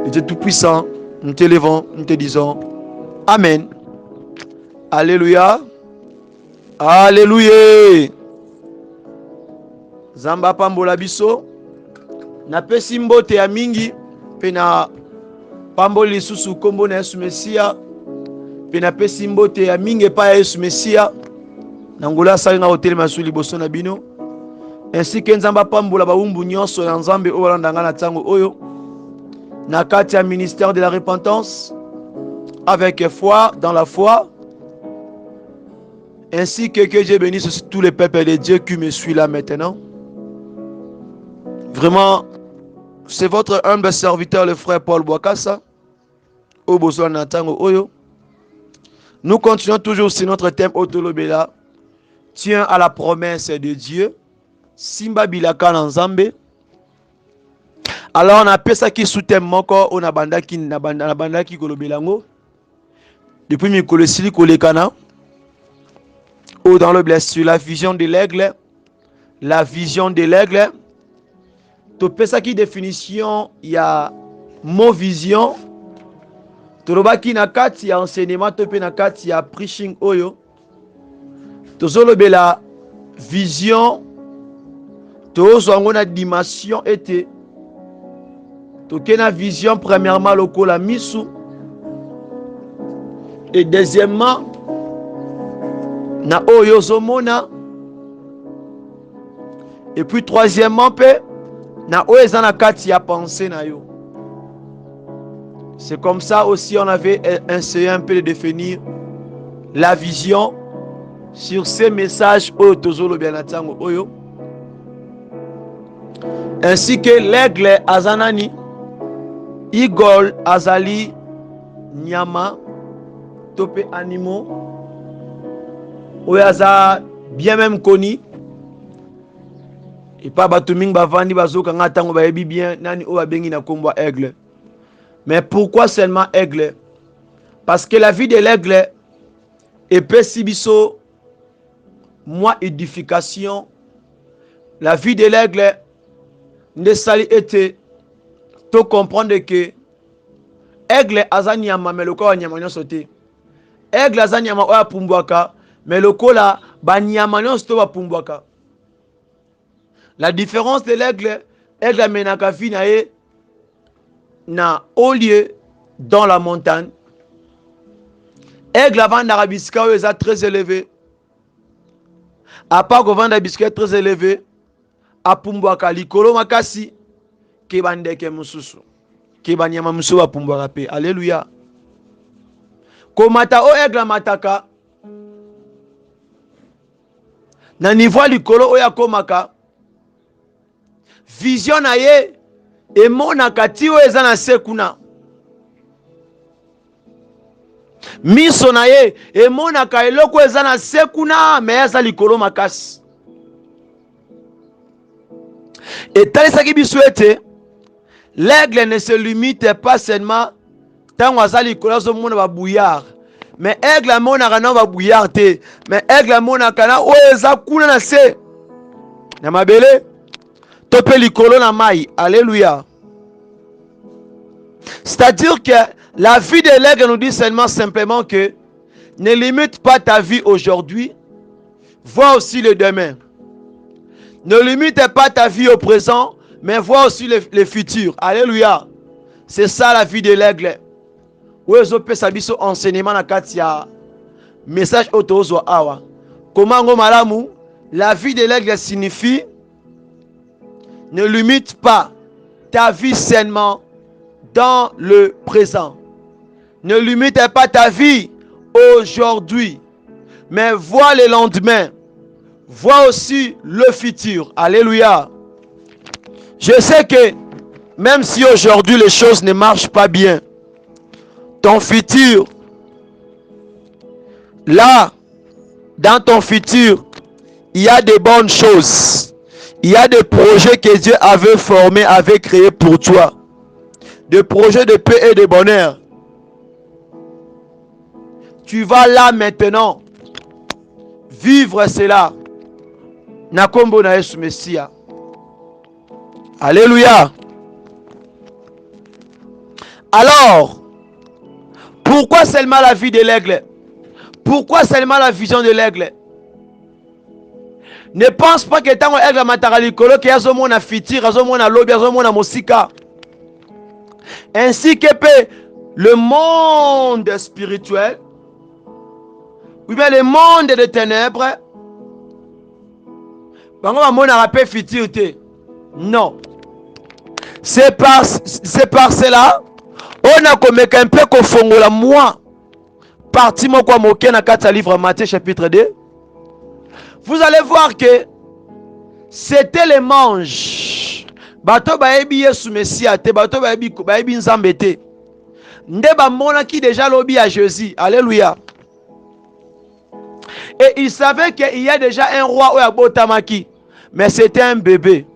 Speaker 2: le Dieu tout-puissant. Nous te levons, nous te disons Amen. Alléluia. Alléluia. Zamba pambola biso. Na pesi mbote ya mingi pena pamboli susu kombo na Yesu Mesia. Pena pesi mbote ya mingi pa Yesu Mesia. Nangula salinga hotel masuli boso na bino. Ainsi que nzamba pambola baumbu nyonso ya nzambe o balandanga na tango oyo. Na kati ya ministère de la repentance avec foi dans la foi. Ainsi que Dieu bénisse tous les peuples de Dieu qui me suivent là maintenant. Vraiment, c'est votre humble serviteur, le frère Paul Bouakassa, au besoin d'entendre Oyo. Nous continuons toujours sur notre thème Otolobela. Tiens à la promesse de Dieu. Simba bilaka nzambe. Alors on appelle ça qui sous thème moko on a bandaki kolobelango. Depuis mikolo sili kolekana. Ou dans le blessure la vision de l'aigle. La vision de l'aigle. Tu peux ça qui définition il y a mot vision. Tolobaki na kati ya enseignement tope na kati ya preaching oyo. Tozolobela vision. Tozwango na dimension ete. Tokena vision premièrement lokola misu. Et deuxièmement na oyo zomona. Et puis troisièmement pe na oyo eza na kati ya pensée na yo. C'est comme ça aussi on avait essayé un peu de définir la vision sur ces messages oyo tozolo bien atango oyo. Ainsi que l'aigle azanani, igol azali nyama tope animaux oyo aza bien même connu. Et pas batuming bavandi bazoka ngatango bayebi bien nani oyo abengi na kombo aigle. Mais pourquoi seulement aigle? Parce que la vie de l'aigle est pessibiso, moi édification. La vie de l'aigle ne sali été to comprendre que aigle azanyama mais loko nyama nyo sauté. Aigle azanyama oya pumbwaka mais loko la ba nyama nyo sto ba pumbwaka. La différence de l'aigle, aigle menaka vie na ye na au lieu dans la montagne. Aigle avant d'arabisca est très élevé. À part que vendre biscuit très élevé, à Pumbwaka likolo makasi ke bandeke mususu. Ke banyama musu wa Pumbwaka pe. Alléluia. Komata o aigle mataka. Na niveau likolo oya komaka. Vision na ye et mon akati o eza na sekuna. Miso na ye et mon akailoko eza na sekuna mais eza likolo makasi. Et talisaki biso ete l'aigle ne se limite pas seulement tant aza likolo zo mona ba bouillard. Mais aigle mona kana ba bouillard te. Mais aigle mona kana o eza kuna na se. Na mabele topé likolo na mai. Alléluia. C'est-à-dire que la vie de l'aigle nous dit seulement simplement que ne limite pas ta vie aujourd'hui, vois aussi le demain. Ne limite pas ta vie au présent, mais vois aussi le futur. Alléluia. C'est ça la vie de l'aigle. Où est-ce que ça biso enseignement na katia message autozo awa. Comment ngo malamu la vie de l'aigle signifie ne limite pas ta vie sainement dans le présent. Ne limite pas ta vie aujourd'hui, mais vois le lendemain. Vois aussi le futur. Alléluia. Je sais que même si aujourd'hui les choses ne marchent pas bien, ton futur, là, dans ton futur, il y a de bonnes choses. Il y a des projets que Dieu avait formés, avait créés pour toi. Des projets de paix et de bonheur. Tu vas là maintenant vivre cela. Nakombo na Yesu Messia. Alléluia. Alors, pourquoi seulement la vie de l'aigle? Pourquoi seulement la vision de l'aigle? Ne pense pas que tant que l'aigle matara likolo que yazo mona fitir, yazo mona lobi, yazo mona mosika. Ainsi que le monde spirituel, ou bien le monde des ténèbres, non. C'est par cela, on a comme un peu kofongola moi. Parti mo kwa moke na kata livre Matthieu chapitre 2. Vous allez voir que c'était les manges. Bato baebi Yesu Messia te, bato baebi Nzambe te. Nde ba mona ki déjà lobi à Jésus. Alléluia. Et il savait qu'il y a déjà un roi ou Abotamaki. Mais c'était un bébé.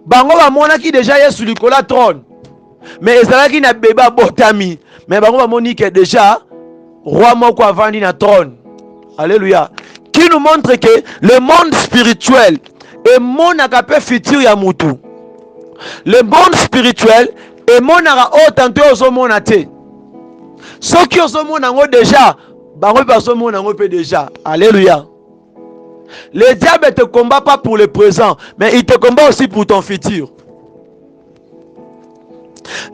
Speaker 2: Bango va monaki déjà est sur le trône. Mais ezalaki na bébé Abotami. Mais bango va moniki déjà roi moko avandi na trône. Alléluia. Qui nous montre que le monde spirituel est mon agapé futur ya mutu. Le monde spirituel est mon aga autant ozo monate. Ceux qui ozo monango déjà, bango bazo monango pe déjà. Alléluia. Le diable ne te combat pas pour le présent, mais il te combat aussi pour ton futur.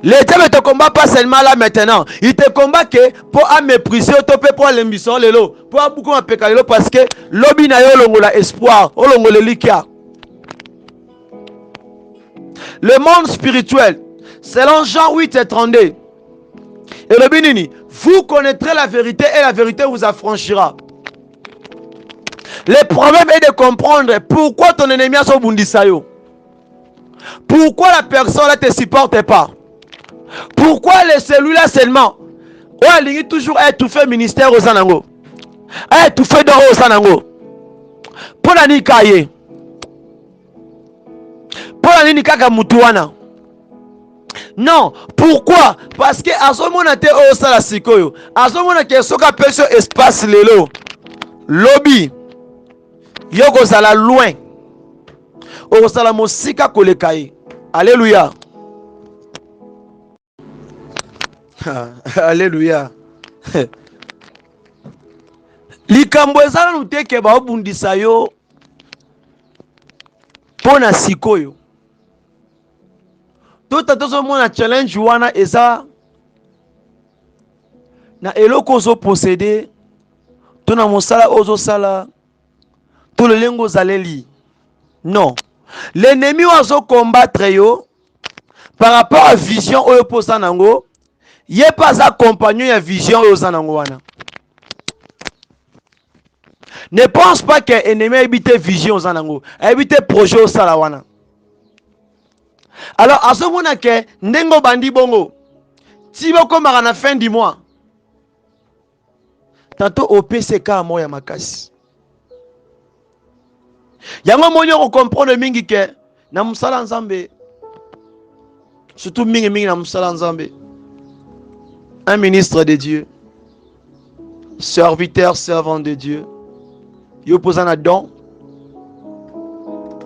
Speaker 2: Le diable ne te combat pas seulement là maintenant. Il te combat que pour mépriser, pour l'émission, pour beaucoup de parce que l'obi na yo longola espoir, longola likia. Le monde spirituel, selon Jean 8 et 32, et le binini, vous connaîtrez la vérité et la vérité vous affranchira. Le problème est de comprendre pourquoi ton ennemi a son bundisayo. Pourquoi la personne ne te supporte pas. Pourquoi les cellules seulement. On a toujours étouffé ministère aux anango. Étouffé d'or aux anango. Pour la nikaye. Pour la nikaka mutuana. Non, pourquoi? Parce que à ce moment te au sala sikoyo. À ce moment que soka personne espace lelo. Lobby. Yoko sala loin. O sala mosika kolekaye. Alléluia. Alléluia. Likambo ezala nuteke ba obundisa yo pona sikoyo. Tout à mona challenge wana eza na eloko ozo posséder to na mosala ozo sala tout le lengo zaleli. Non. L'ennemi ozo combattre yo par rapport à vision oyo posa nango. Yé pas accompagné à vision oyo zanango wana. Ne pense pas que l'ennemi a habité vision zanango, a habité projet au salawana. Alors à ce moment que ndengo bandi bongo, si vous comme à la fin du mois, tantôt au PCK à moya makasi. Yango monyo on comprend le mingi que na musala nzambe, surtout mingi na musala nzambe. Un ministre de Dieu, serviteur, servant de Dieu, yo posana don,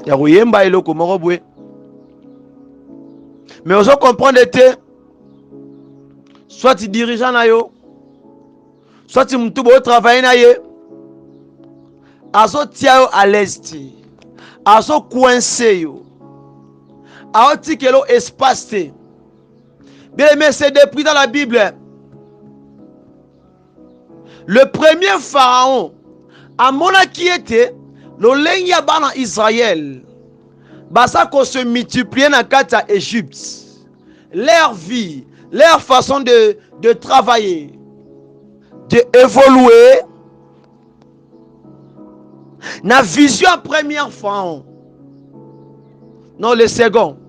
Speaker 2: ya royemba eloko moko bwe. Mais on comprend que soit tu dirigeant na yo, soit tu mtu bo travailler na ye, aso tia yo à l'est, aso coincé yo, aso tikelo espace te. Bien aimé, c'est depuis dans la Bible. Le premier pharaon, Amona qui était le lenya bana Israël, basa ko se multiplier dans kata Égypte. Leur vie, leur façon de travailler, d'évoluer. Na vision première pharaon. Non, le second.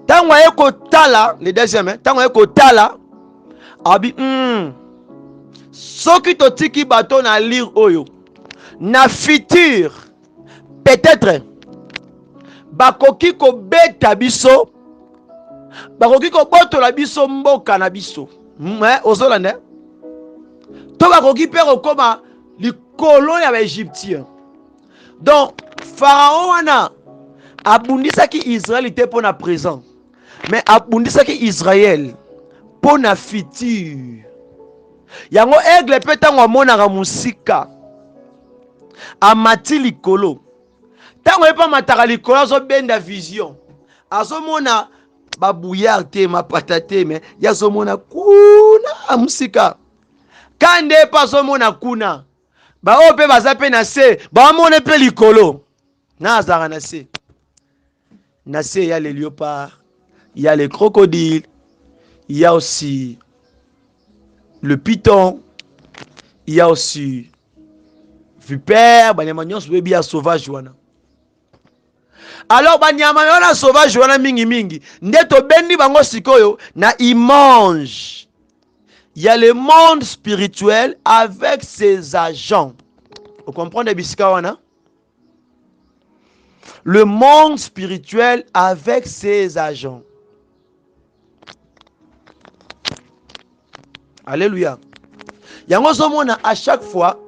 Speaker 2: Tant ko tala, le deuxième, tant ko tala, abi soki to tiki bato na lire oyo na futur peut-être bakoki ko beta biso bakoki ko botola biso mboka na biso ozolanda to bakoki pe kokoma likolo ya baégyptien. Donc pharaon wana abundisaki Israël te pour na présent, mais abundisaki Israël pour na futur. Yango aigle pe tango amonaka musika amati likolo tango epa mataka likolo azobenda vision azomona babouillard te mapata te me yazomona kuna musika kande epa azomona kuna bao pe baza pe na se baamona pe likolo na azaka na se il y a les léopards, il y a les crocodiles, il y a aussi le python, il y a aussi vipère, banyama nyonso bebi ya sauvage wana. Alors banyama wana sauvage wana mingi nde to bendi bango sikoyo na image. Il y a le monde spirituel avec ses agents. Vous comprenez bisika wana? Le monde spirituel avec ses agents. Alléluia. Yango zomona à chaque fois,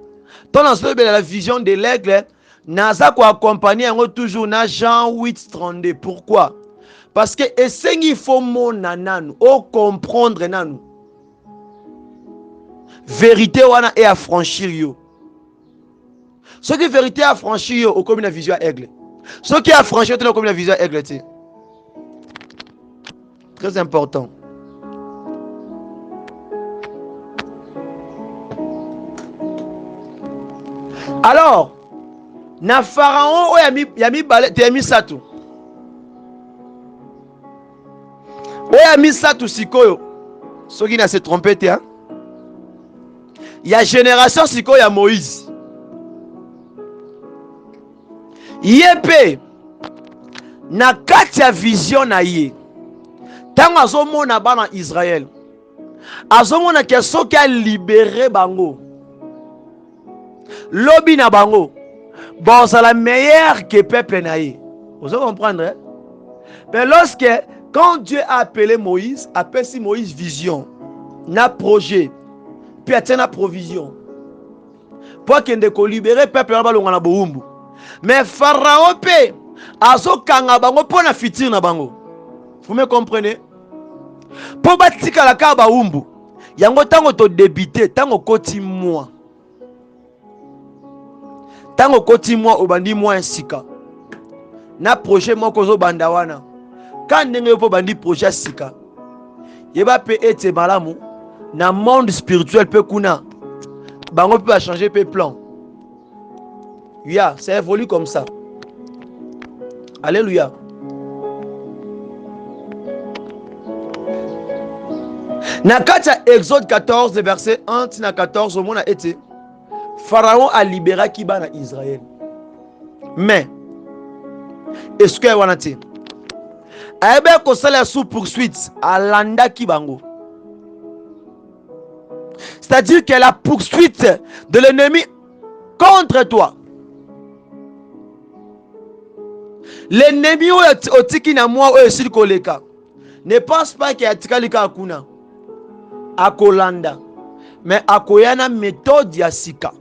Speaker 2: dans la vision de l'aigle, naza ko accompagner yango toujours na Jean 8:32. Pourquoi? Parce que il faut mona nanu, o comprendre nanu. Vérité wana et affranchir yo. Ce qui vérité affranchir yo, au comme la vision aigle. Ce qui affranchir yo, comme la vision aigle. Très important. Alors, na pharaon yami bale te yami satu. Yami satu sikoyo. Soki na se trompete hein. Ya génération sikoyo ya Moïse. Yepe na kati ya vision na ye. Tango azomona bana Israël. Azomona ke soki a libéré bango. Lobi na bango. Bon, c'est la meilleure que peuple naïe. Vous allez comprendre, hein? Mais lorsque, quand Dieu a appelé Moïse, appelle si Moïse vision, na projet, puis atteint la provision. Pour qu'il ne libérer le peuple na boumbu. Mais Pharaon pe, azo kanga bango pour na fitir na bango. Vous me comprenez? Pour batika la ka ba umbu. Yango tango to débiter, tango koti moi. Tango koti moi obandi moi sika. Na projet moi kozo bandawana. Quand ndenge po bandi projet sika. Yeba pe ete malamu na monde spirituel pe kuna. Bango peut changer pe plan. Yeah, ça évolue comme ça. Alléluia. Na kata Exode 14 verset 1 na 14 au monde a été Pharaon a libéré Kibana Israël. Mais est-ce que wanati aebe ko sala sous poursuite à landa Kibango. C'est-à-dire que la poursuite de l'ennemi contre toi. L'ennemi au tiki na moi au sil koleka. Ne pense pas qu'il y a tikalika akuna. Akolanda. Mais akoyana méthode ya sika.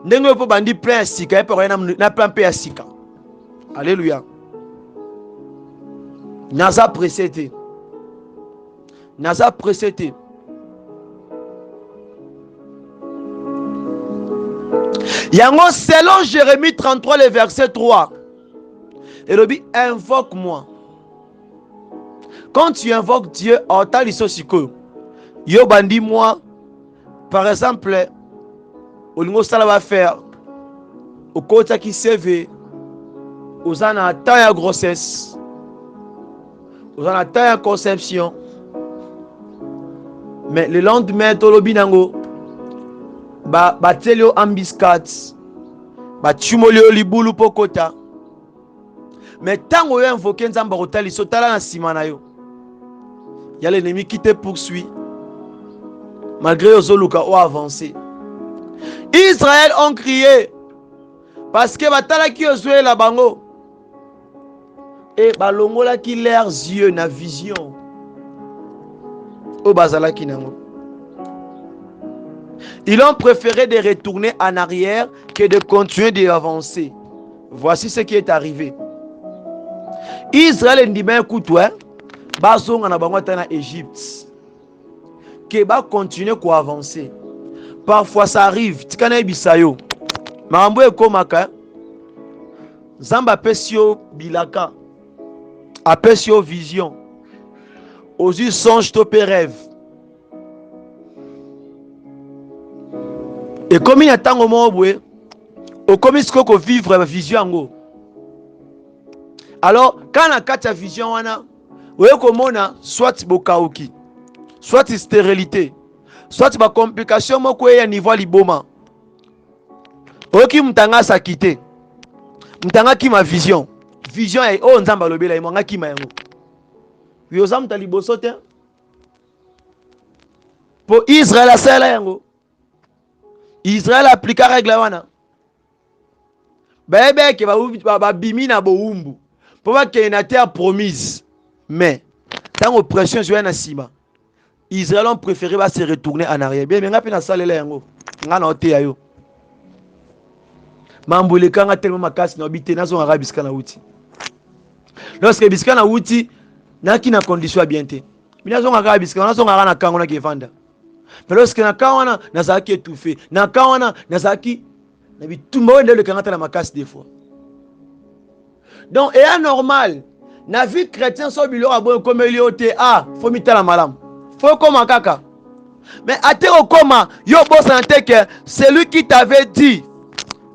Speaker 2: Ndenge po bandi plein sika et pour na plan pe sika. Alléluia. Naza précédé. Naza précédé. Yango selon Jérémie 33 le verset 3. Et le dit invoque-moi. Quand tu invoques Dieu, yo bandi moi par exemple olingo sala va faire au côté qui CV aux ana temps ya grossesse aux ana temps ya conception mais le lendemain to lobi nango ba telio ambiscat ba tumolio libulu pokota mais tango yo invoquer nzamba kotali so tala na sima na yo y a l'ennemi qui te poursuit malgré Ozoluka ou avancé. Israël ont crié parce que batala ki Josué la bango et balongola ki leurs yeux na vision au bazala ki nango. Ils ont préféré de retourner en arrière que de continuer d'avancer. Voici ce qui est arrivé. Israël dit ben écoute ouais bazonga na bango tana Égypte. Que ba continuer ko avancer. Parfois ça arrive, tikana bisayo. Marambo ekomaka. Zamba pesio bilaka. Apesio vision. Ozu songe topé rêve. Et comme il y a tant au monde, au comme il faut vivre la vision en haut. Alors, quand la carte à vision, on a, soit bokaoki, soit stérilité, soit ma complication, moi quoi à niveau liboma. Oki mtanga sa quitté, mtanga qui ma vision, vision est oh nzamba lobela imanga qui ma yango. Yozam talibosote. Pour Israël a cela yango. Israël appliqua règle wana. Bébé qui va bimi na boumbu. Pour voir qu'il y a une terre promise. Mais, tant oppression sur un sima, Israël ont préféré se retourner en arrière. Bien, mais on a pu na salle là yango. On a oté ayo. Mamboule kanga tellement makasi na obité na son arabiska na outi. Lorsque biska na outi, na ki na condition bien té. Mina son arabiska, na son na kango na kefanda. Mais lorsque na kawana na zaki étouffé, na kawana na zaki na bitumba wende le kanga na makasi des fois. Donc, et normal, na vie chrétien so bilo abo comme il yote faut mitala malam. Faut comme kaka. Mais ate okoma yo boss que celui qui t'avait dit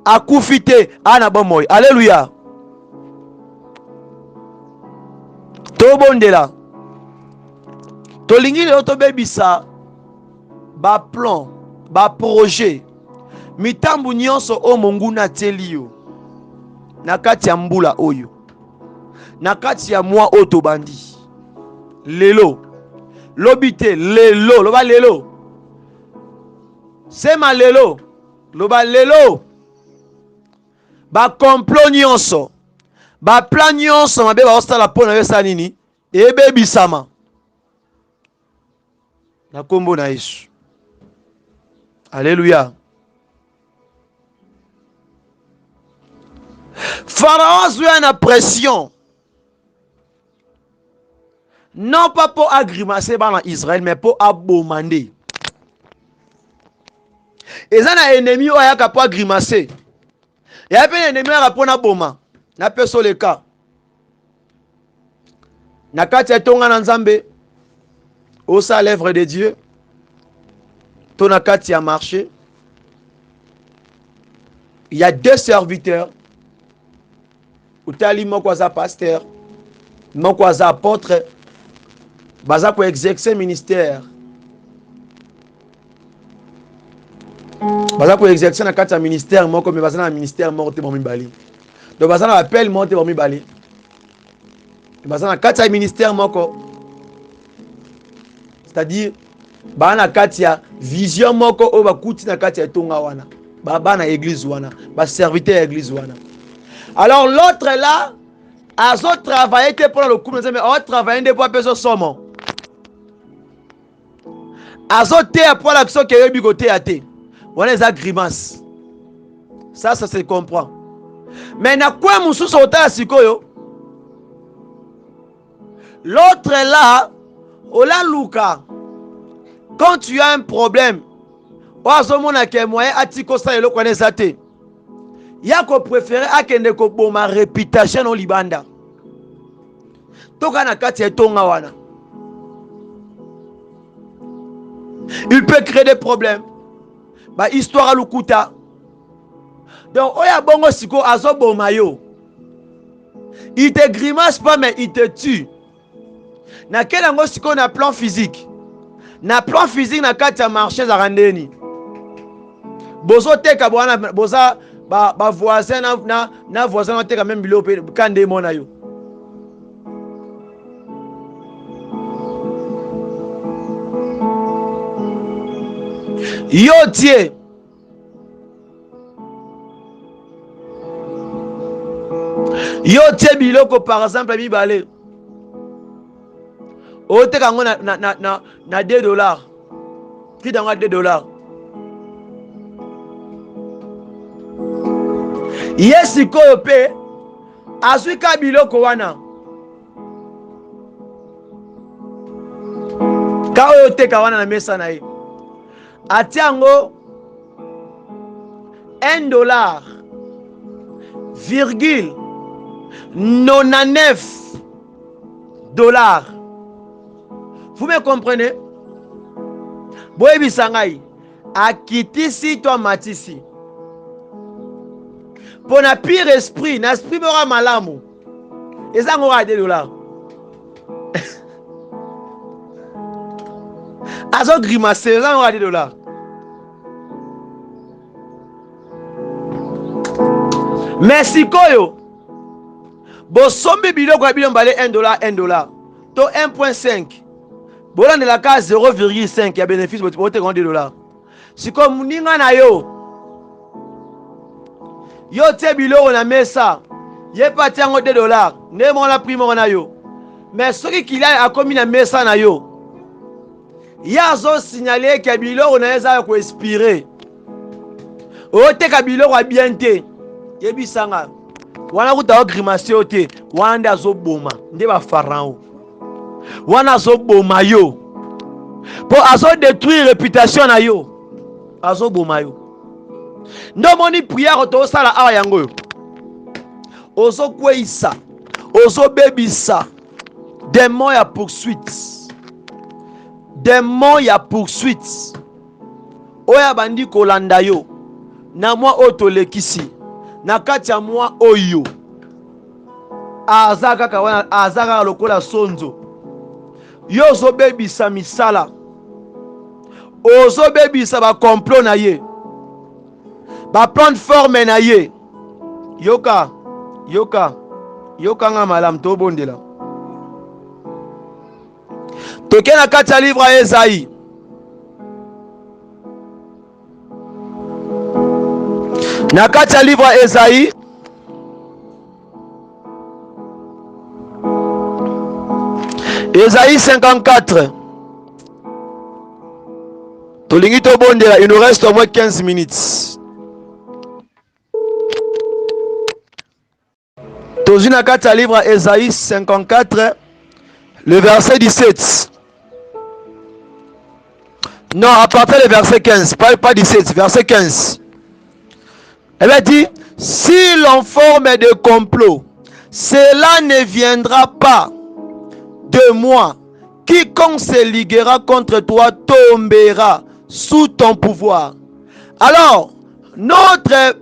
Speaker 2: à koufité ana bomoy. Alléluia. To bondela. To lingi le to bebisa ba plan, ba projet. Mitambu nyonso o monguna telio. Na kati ya mbula oyo, na kati ya mwa oto bandi lelo lobite lelo loba lelo sema lelo loba lelo ba complot nyonso ba plan nyonso mabe ba osala pona yesa nini ebebisama na kombo na Yesu. Alléluia. Pharaon a une pression. Non pas pour agrimacer dans Israël, mais pour abomender. Et ça, un ennemi qui a pour agrimacer. Il y a un ennemi qui a pour aboma. Na peso le cas. Na kati tonga na nzambe. Osa l'œuvre de Dieu. Tona kati a marché. Il y a deux serviteurs. Utali moko za pasteur, moko za apôtre, baza ko exercer ministère. Baza ko exercer na kati ya ministère moko mais baza na ministère moko te bomi bali. Donc baza na appel moko te bomi bali. Baza na kati ya ministère moko. C'est-à-dire ba na kati ya vision moko o bakuti na kati ya tonga wana. Ba na église wana, ba serviteur ya église wana. Alors l'autre là, a travaillé pour le couple, mais a travaillé pour la somme. A pour l'action qui est bigoté à thé. On les a grimaces. Ça se comprend. Mais na quoi mon sous sauta sikoyo? L'autre là, ola luka. Quand tu as un problème, oazo mona ke moyen atiko sa yelo connaît ça té. Yako préféré akende ko boma réputation au libanda. Toka na kati etonga wana. Il peut créer des problèmes. Ba histoire à lukuta. Donc oya bongo siko azo boma yo. Il te grimace pas mais il te tue. Na kelango siko na plan physique. Na plan physique na kati ya marché za randeni. Bozo teka bwana boza ba voisin na voisin na teka même bilo kande mona yo. Yo tie biloko par exemple mi balé. O teka ngo na $2. Qui dans $2. Yesi koyo pe azwika biloko wana ka oyo teka wana na mesa na ye atiango $1,99. Vous me comprenez? Boye bisangai akitisi to matisi. Pour na pire esprit, na esprit mora malamu. Et ça ngora $2. Azo grimacer, ça ngora $2. Merci koyo. Bo sombi biloko ya biloko mbale $1. To 1.5. Bola de la case 0,5 ya bénéfice bote $2. Si comme muninga na yo Yo te biloko na mesa. Ye pa tiango $2. Ne mo la primo na yo. Mais soki kila akomi na mesa na yo. Ya zo signaler que biloko na eza ko expirer. O te ka biloko a bien te. Yebisanga. Wana kuta o grimace o te. Wana zo boma. Nde ba pharaon. Wana zo boma yo. Pour azo détruire réputation na yo. Azo boma yo. Ndo moni prière to sala awa yango. Ozo kweisa. Ozo bebisa. Démon ya poursuite. Démon ya poursuite. Oya bandi kolanda yo. Na mwa otolekisi. Na kati ya mwa oyo. Azaka kawana azaka lokola sonzo. Yo zo bebisa misala. Ozo bebisa ba complot na ye. Ba plan forme na ye. Yoka nga malam to bondela. Toke na kati ya livre ya Esaïe. Na kati ya livre ya Esaïe. Esaïe 54. Tolingi to bondela, il nous reste au moins 15 minutes. Tozi na kati ya livre ya Esaïe 54, le verset 17. Non, à partir du verset 15, pas 17, verset 15. Elle a dit, si l'on forme de complot, cela ne viendra pas de moi. Quiconque se liguera contre toi tombera sous ton pouvoir. Alors, notre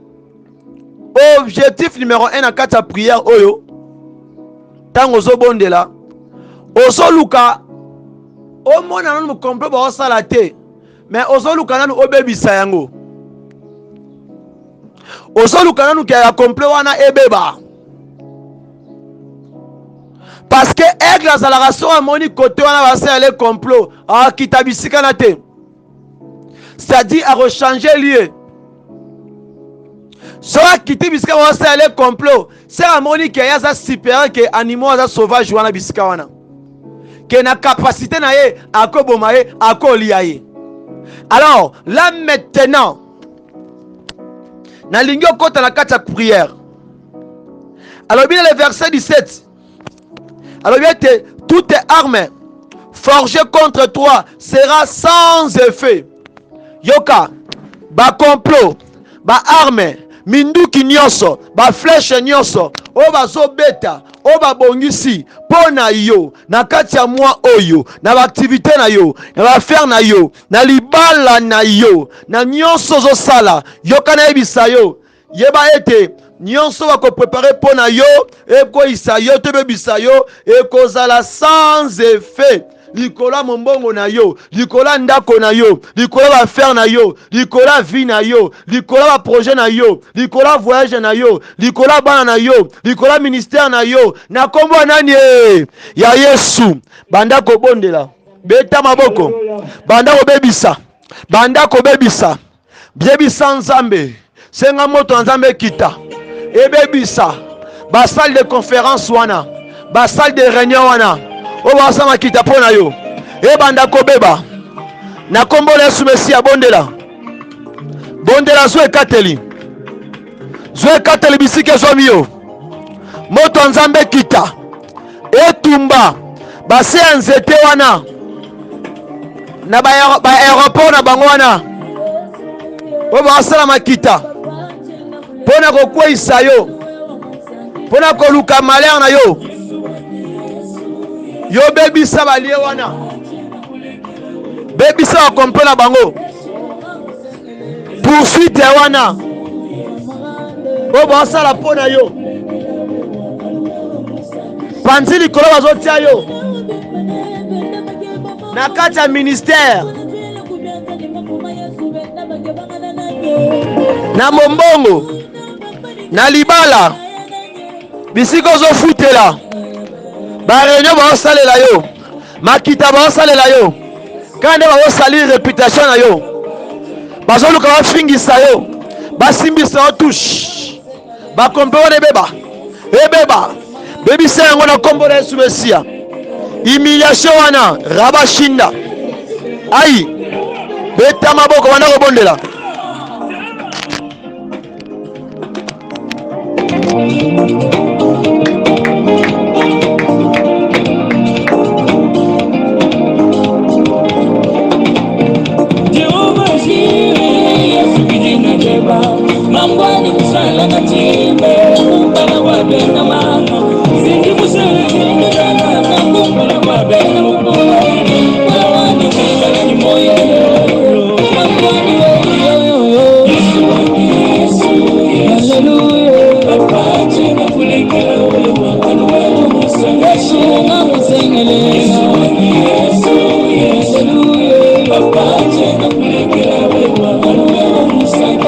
Speaker 2: objectif numéro 1 à 4 prière, oyo, tango zo bondela, ozo luka, o mona nanu complot ba osala te, mais ozo luka nanu obebisa yango. Ozo luka nanu kia complot wana ebeba. Parce que aigle azalaka so amoni côté wana basala le complot, a kitabisika na te. C'est-à-dire à rechanger lieu. Soa kiti bisika basala le complot, c'est amoni kia yaza supérieur que animaux aza sauvage wana bisika wana. Que na capacité na ye akoboma ye akolia ye. Alors, là maintenant, na lingio kota na kati ya prière. Alors bien le verset 17. Alors bien toute arme forgée contre toi sera sans effet. Yoka, ba complot, ba arme, minduki nyonso, ba flèche nyonso, o bazo beta, o ba bongisi, pona yo, na kati ya mwa oyo, na ba activité na yo, na ba faire na yo, na libala na yo, na nyonso zo sala, yoka na ebisa yo, yeba ete, nyonso bako préparer pona yo, eko isa yo, tebe bisa yo, eko zala sans effet. Likola mombongo na yo, likola ndako na yo, likola ba faire na yo, likola vie na yo, likola ba projet na yo, likola voyage na yo, likola bana na yo, likola ministère na yo, na kombo nani ya Yesu, banda ko bondela, beta maboko, banda ko bebisa, banda ko bebisa, bebisa nzambe, senga moto nzambe kita, ebebisa, ba salle de conférence wana, ba salle de réunion wana, oba sama kita pona yo ebanda kobeba na kombo la Yesu Mesia bondela zo ekateli bisike zo miyo moto nzambe kita etumba base ya nzete wana na ba aéroport na bango wana oba sala makita pona kokweisa yo pona koluka malheur na yo. Yo bebisa balie wana bebisa bakompe na bango poursuite wana o basala pona yo panzi likolo bazotia yo na kati ya ministère na mombongo na libala bisiko ozofutela ba réunion ba salela yo makita ba salela yo kande ba salir réputation na yo bazoluka ba fingisa yo ba simbisa yo touche bakompe wana ebeba bebisa yango na kombo na Yesu Mesia. Humiliation wana rabashinda ai beta maboko bana kobondela.
Speaker 4: Mambwani msala katimbe Mbana wabena mama Zingi musala chingana na kumbana wabena mkwani Wawani wabena ni moyo Mambwani yoyoyo Yesu waki Yesu Hallelujah Papache na kulekela wewa Kanuwewa musanga Yesu nga musengele Yesu waki Yesu Hallelujah Papache na kulekela wewa Kanuwewa musanga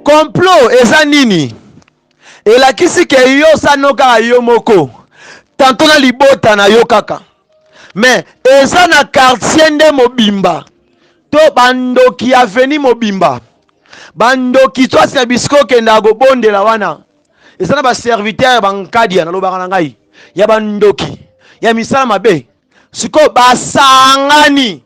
Speaker 2: complot eza nini? Elakisi ke yo sanoka yo moko tanto na libota na yo kaka, mais eza na quartier nde mobimba to bandoki aveni mobimba bandoki to asina bisiko kenda kobondela wana eza na baserviteur bankadia nalobaka na ngai ya bandoki ya misala mabe siko basangani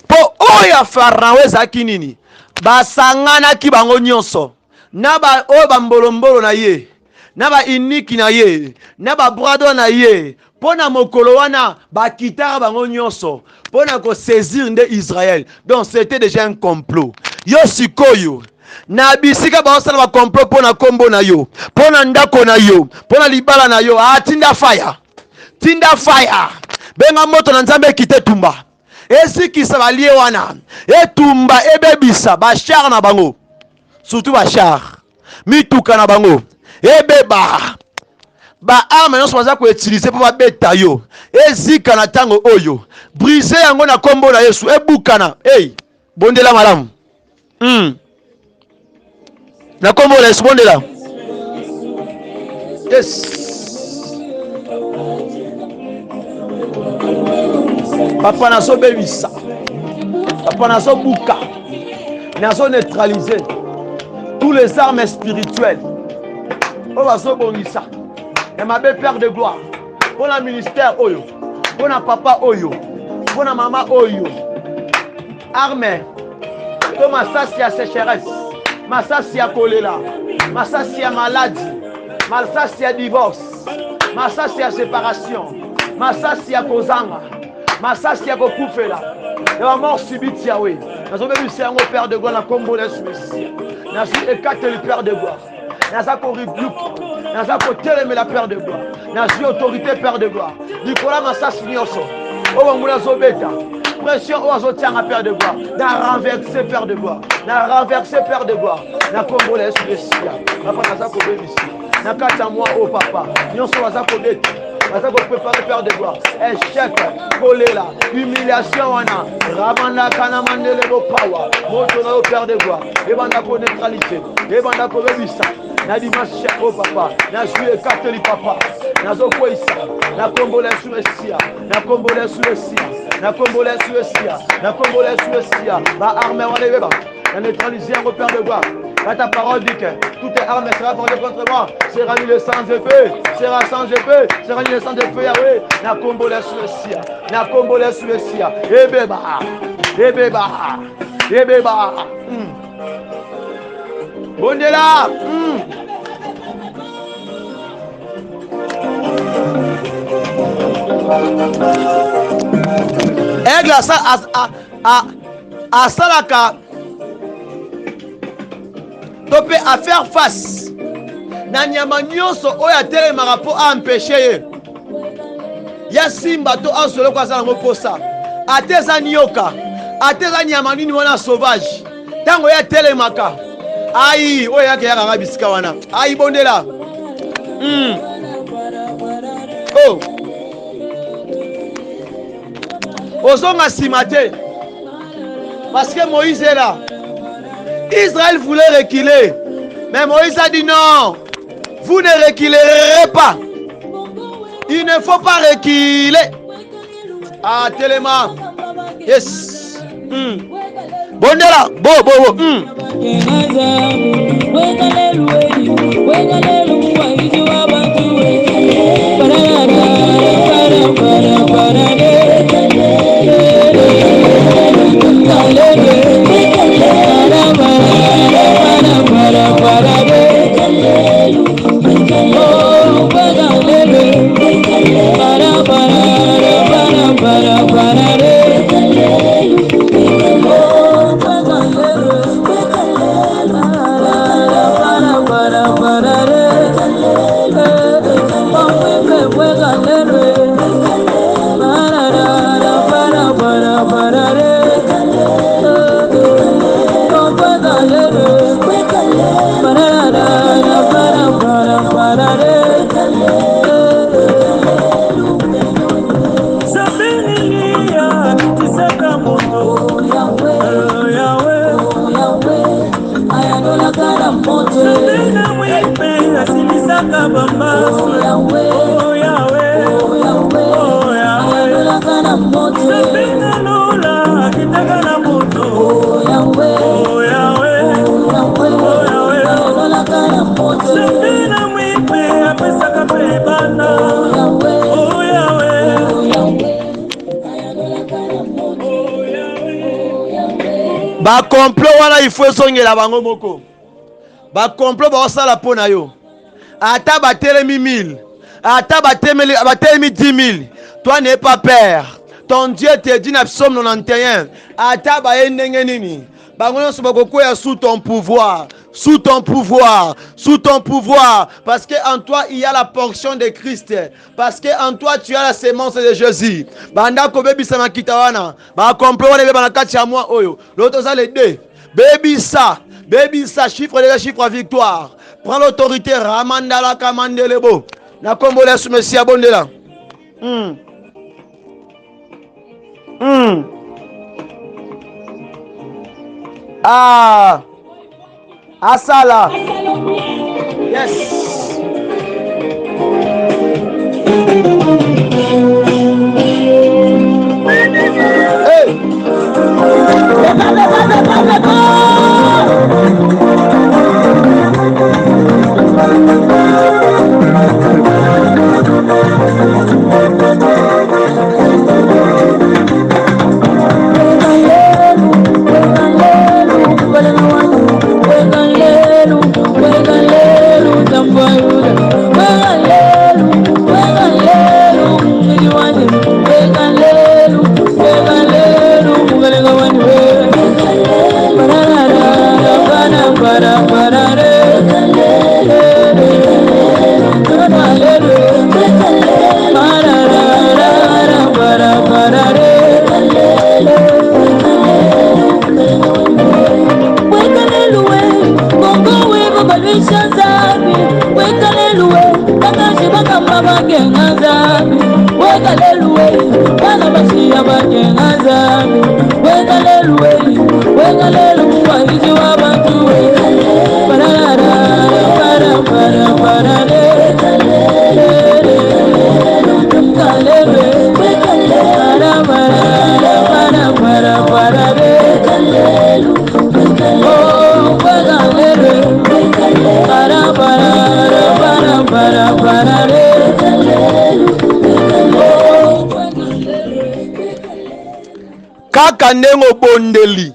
Speaker 2: po oyo Farao ezaki nini basanganaki bango nyonso na ba oyo bambolombolo na ye na ba iniki na ye na ba brado na ye pona mokolo wana bakitaka bango nyonso pona ko saisir nde Israël. Donc c'était déjà un complot. Yo sikoyo na bisika baosala ba complot pona kombo na yo pona ndako na yo pona libala na yo tinda fire benga moto na nzambe kite tumba esikisa balie wana etumba ebebisa bashar na bango surtout bashar mituka na bango ebeba ba arme nyonso baza koutilize mpo babeta yo ezika na ntango oyo brise yango na kombo na Yesu ebukana bondela malamu na kombo na Yesu bondela yes papa nazo bebisa papa nazo buka nazo neutraliser tous les armes spirituelles oyo bazobongisa ya mabe père de gloire pour la ministère oyo pour na papa oyo pour na mama oyo arme to masasi ya sécheresse masasi ya kolela masasi ya maladie masasi ya divorce masasi ya séparation masasi ya kozanga masasi ya kokufela ya bamort subite yawe nazobebisa yango père de gloire na kombo na Yesu Mesia nazi ekateli père de gloire naza korebuke naza kotelemela père de gloire nazi autorité père de gloire likola masasi nyonso oyo bango nazobeta pression oyo azotianga père de gloire na renverser père de gloire na renverser père de gloire na kombo na Yesu Mesia papa naza kobebisa na kati ya mwa o papa nyonso baza kobeta baza kopréparer père de gloire échec kolela humiliation wana ramandaka na mandele bopawa moto na yo père de gloire ebanda koneutralité ebanda kobebisa na dimanche o papa na jui ekateli papa nazokweyisa na kombo na Yesu Mesia na kombo na Yesu Mesia na kombo na Yesu Mesia na kombo na Yesu Mesia ba arme wana ebeba na neutraliser yango père de gloire. Là, ta parole dit que toute arme sera portée contre moi, sera mis le sans épée, sera sans épée, sera mis le sans épée, Yahweh. Na kombo la Suecia, na kombo la Suecia, ebeba, ebeba, ebeba. Bondela. Aigle à Salaka. Topé à faire face na nyama nyonso oyo atelemaka mpo aempêche ye ya simba to asolo ko azala ngo posa ate eza nioka ate eza nyama nini wana sauvage ntango ye atelemaka ai oyo yake yakanga bisika wana ai bondela oh ozonga nsima te parce que Moïse est là Israël voulait reculer. Mais Moïse a dit non. Vous ne reculerez pas. Il ne faut pas reculer. Ah, Téléma. Yes. Bondela. Bo. Ba complot wana il faut songela bango moko. Ba complot ba osala pona yo. Ata ba telemi 1000. Ata ba telemi 10 000. Toi n'es pas père. Ton Dieu te dit dans Psaume 91. Ata ba endenge nini. Bango nyonso bakokoya sous ton pouvoir. Sous ton pouvoir, sous ton pouvoir, parce qu'en toi il y a la portion de Christ, parce qu'en toi tu as la sémence de Jésus. Banda ko baby sama kitawana, ba complot le bana kati ya moi oyo. L'autre ça les deux. Baby ça, chiffre de chiffre victoire. Prends l'autorité Ramandala Kamandelebo. Na kombola sous monsieur Abondela. Ah. Asala. Yes. Hey. Kaka ndengo bondeli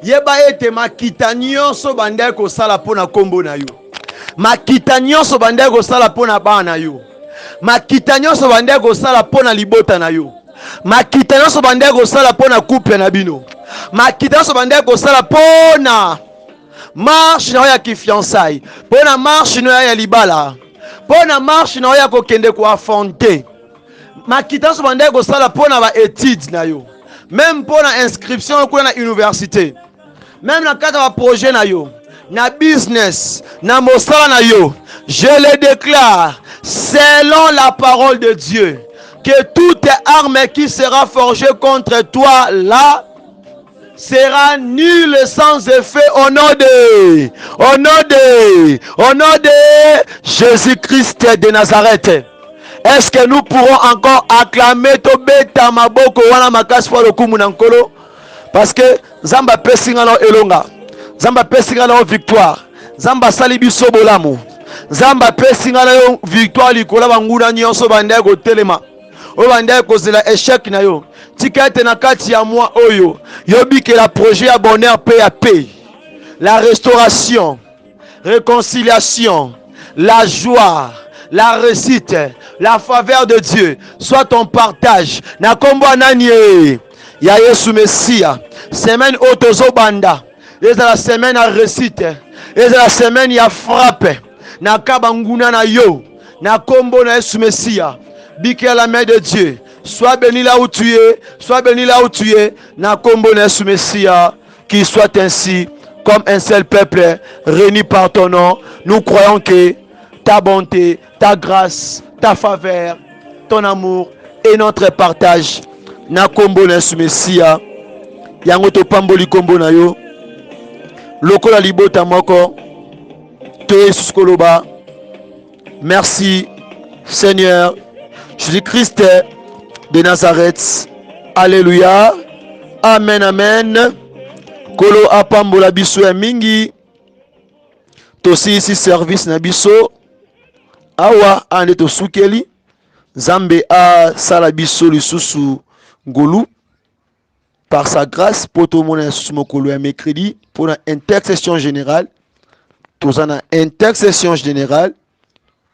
Speaker 2: yeba ete makita nyonso bandai ko sala pona kombo na yo, makita nyonso bandai ko sala pona bana na yo, makita nyonso bandai ko sala pona libota na yo, makita nyonso bandai ko sala pona couple na bino, makita nyonso bandai ko sala pona marche na ya ki fiançailles, pona marche na ya libala, pona marche na ya ko kende ko affronter. Makita so bandai ko sala pona ba études na yo, même pona inscription ko na université, même na kata ba projet na yo, na business, na mosala na yo. Je le déclare selon la parole de Dieu que toute arme qui sera forgée contre toi là sera nul sans effet au nom de Jésus-Christ de Nazareth. Est-ce que nous pourrons encore acclamer Tobeta Maboko wana makasi pour le Kumunankolo? Parce que Zamba pesinga na elonga, Zamba pesinga na victoire, Zamba salibiso bolamu, Zamba pesinga na victoire likola banguna nyonso bandai ko telema, o bandai ko zela échec na yo. Tikete na kati ya moi oyo, yobi que la projet à bonheur paix à paix, la restauration, réconciliation, la joie, la réussite, la faveur de Dieu soit ton partage. Na kombo ananie ya Yesu Messia. Semaine otozo banda. Et la semaine à réussite. Et la semaine ya frappe. Na kabanguna na yo. Na kombo na Yesu Messia. Bike la main de Dieu. Sois béni là où tu es. Sois béni là où tu es. Na kombo na Yesu Messia. Qu'il soit ainsi comme un seul peuple réuni par ton nom. Nous croyons que ta bonté, ta grâce, ta faveur, ton amour et notre partage na kombo na Yesu Messia. Yango to pamboli kombo na yo lokola libota moko to Yesu koloba. Merci Seigneur Jésus-Christ de Nazareth. Alléluia. Amen, amen. Kolo apambola biso ya mingi. Tosi ici service na biso. Awa ande to sukeli. Zambe a sala biso lisusu ngolu. Par sa grâce, pour tout le monde, un mercredi, pour une intercession générale. Tous en a intercession générale.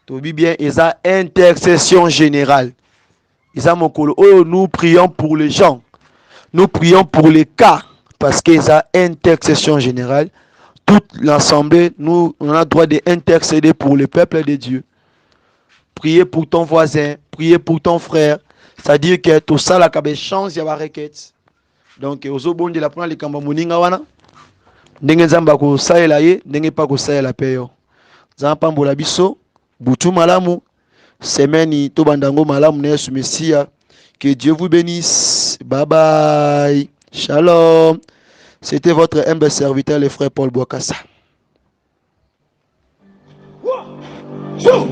Speaker 2: Tout bien, ils ont intercession générale. Ils ont oh, nous prions pour les gens. Nous prions pour les cas. Parce qu'ils ont intercession générale. Toute l'assemblée, nous, on a le droit d'intercéder pour le peuple de Dieu. Prier pour ton voisin. Prier pour ton frère. C'est-à-dire que tout ça, la chance, il y a une requête. Donc ozo bonde la prendre les kamba moninga wana ndenge nzamba ko saela ye ndenge pa ko saela peyo nzamba mbola biso butu malamu semaine to bandango malamu na Yesu Messia. Que Dieu vous bénisse. Bye bye. Shalom. C'était votre humble serviteur le frère Paul Bokassa.
Speaker 4: Yeah.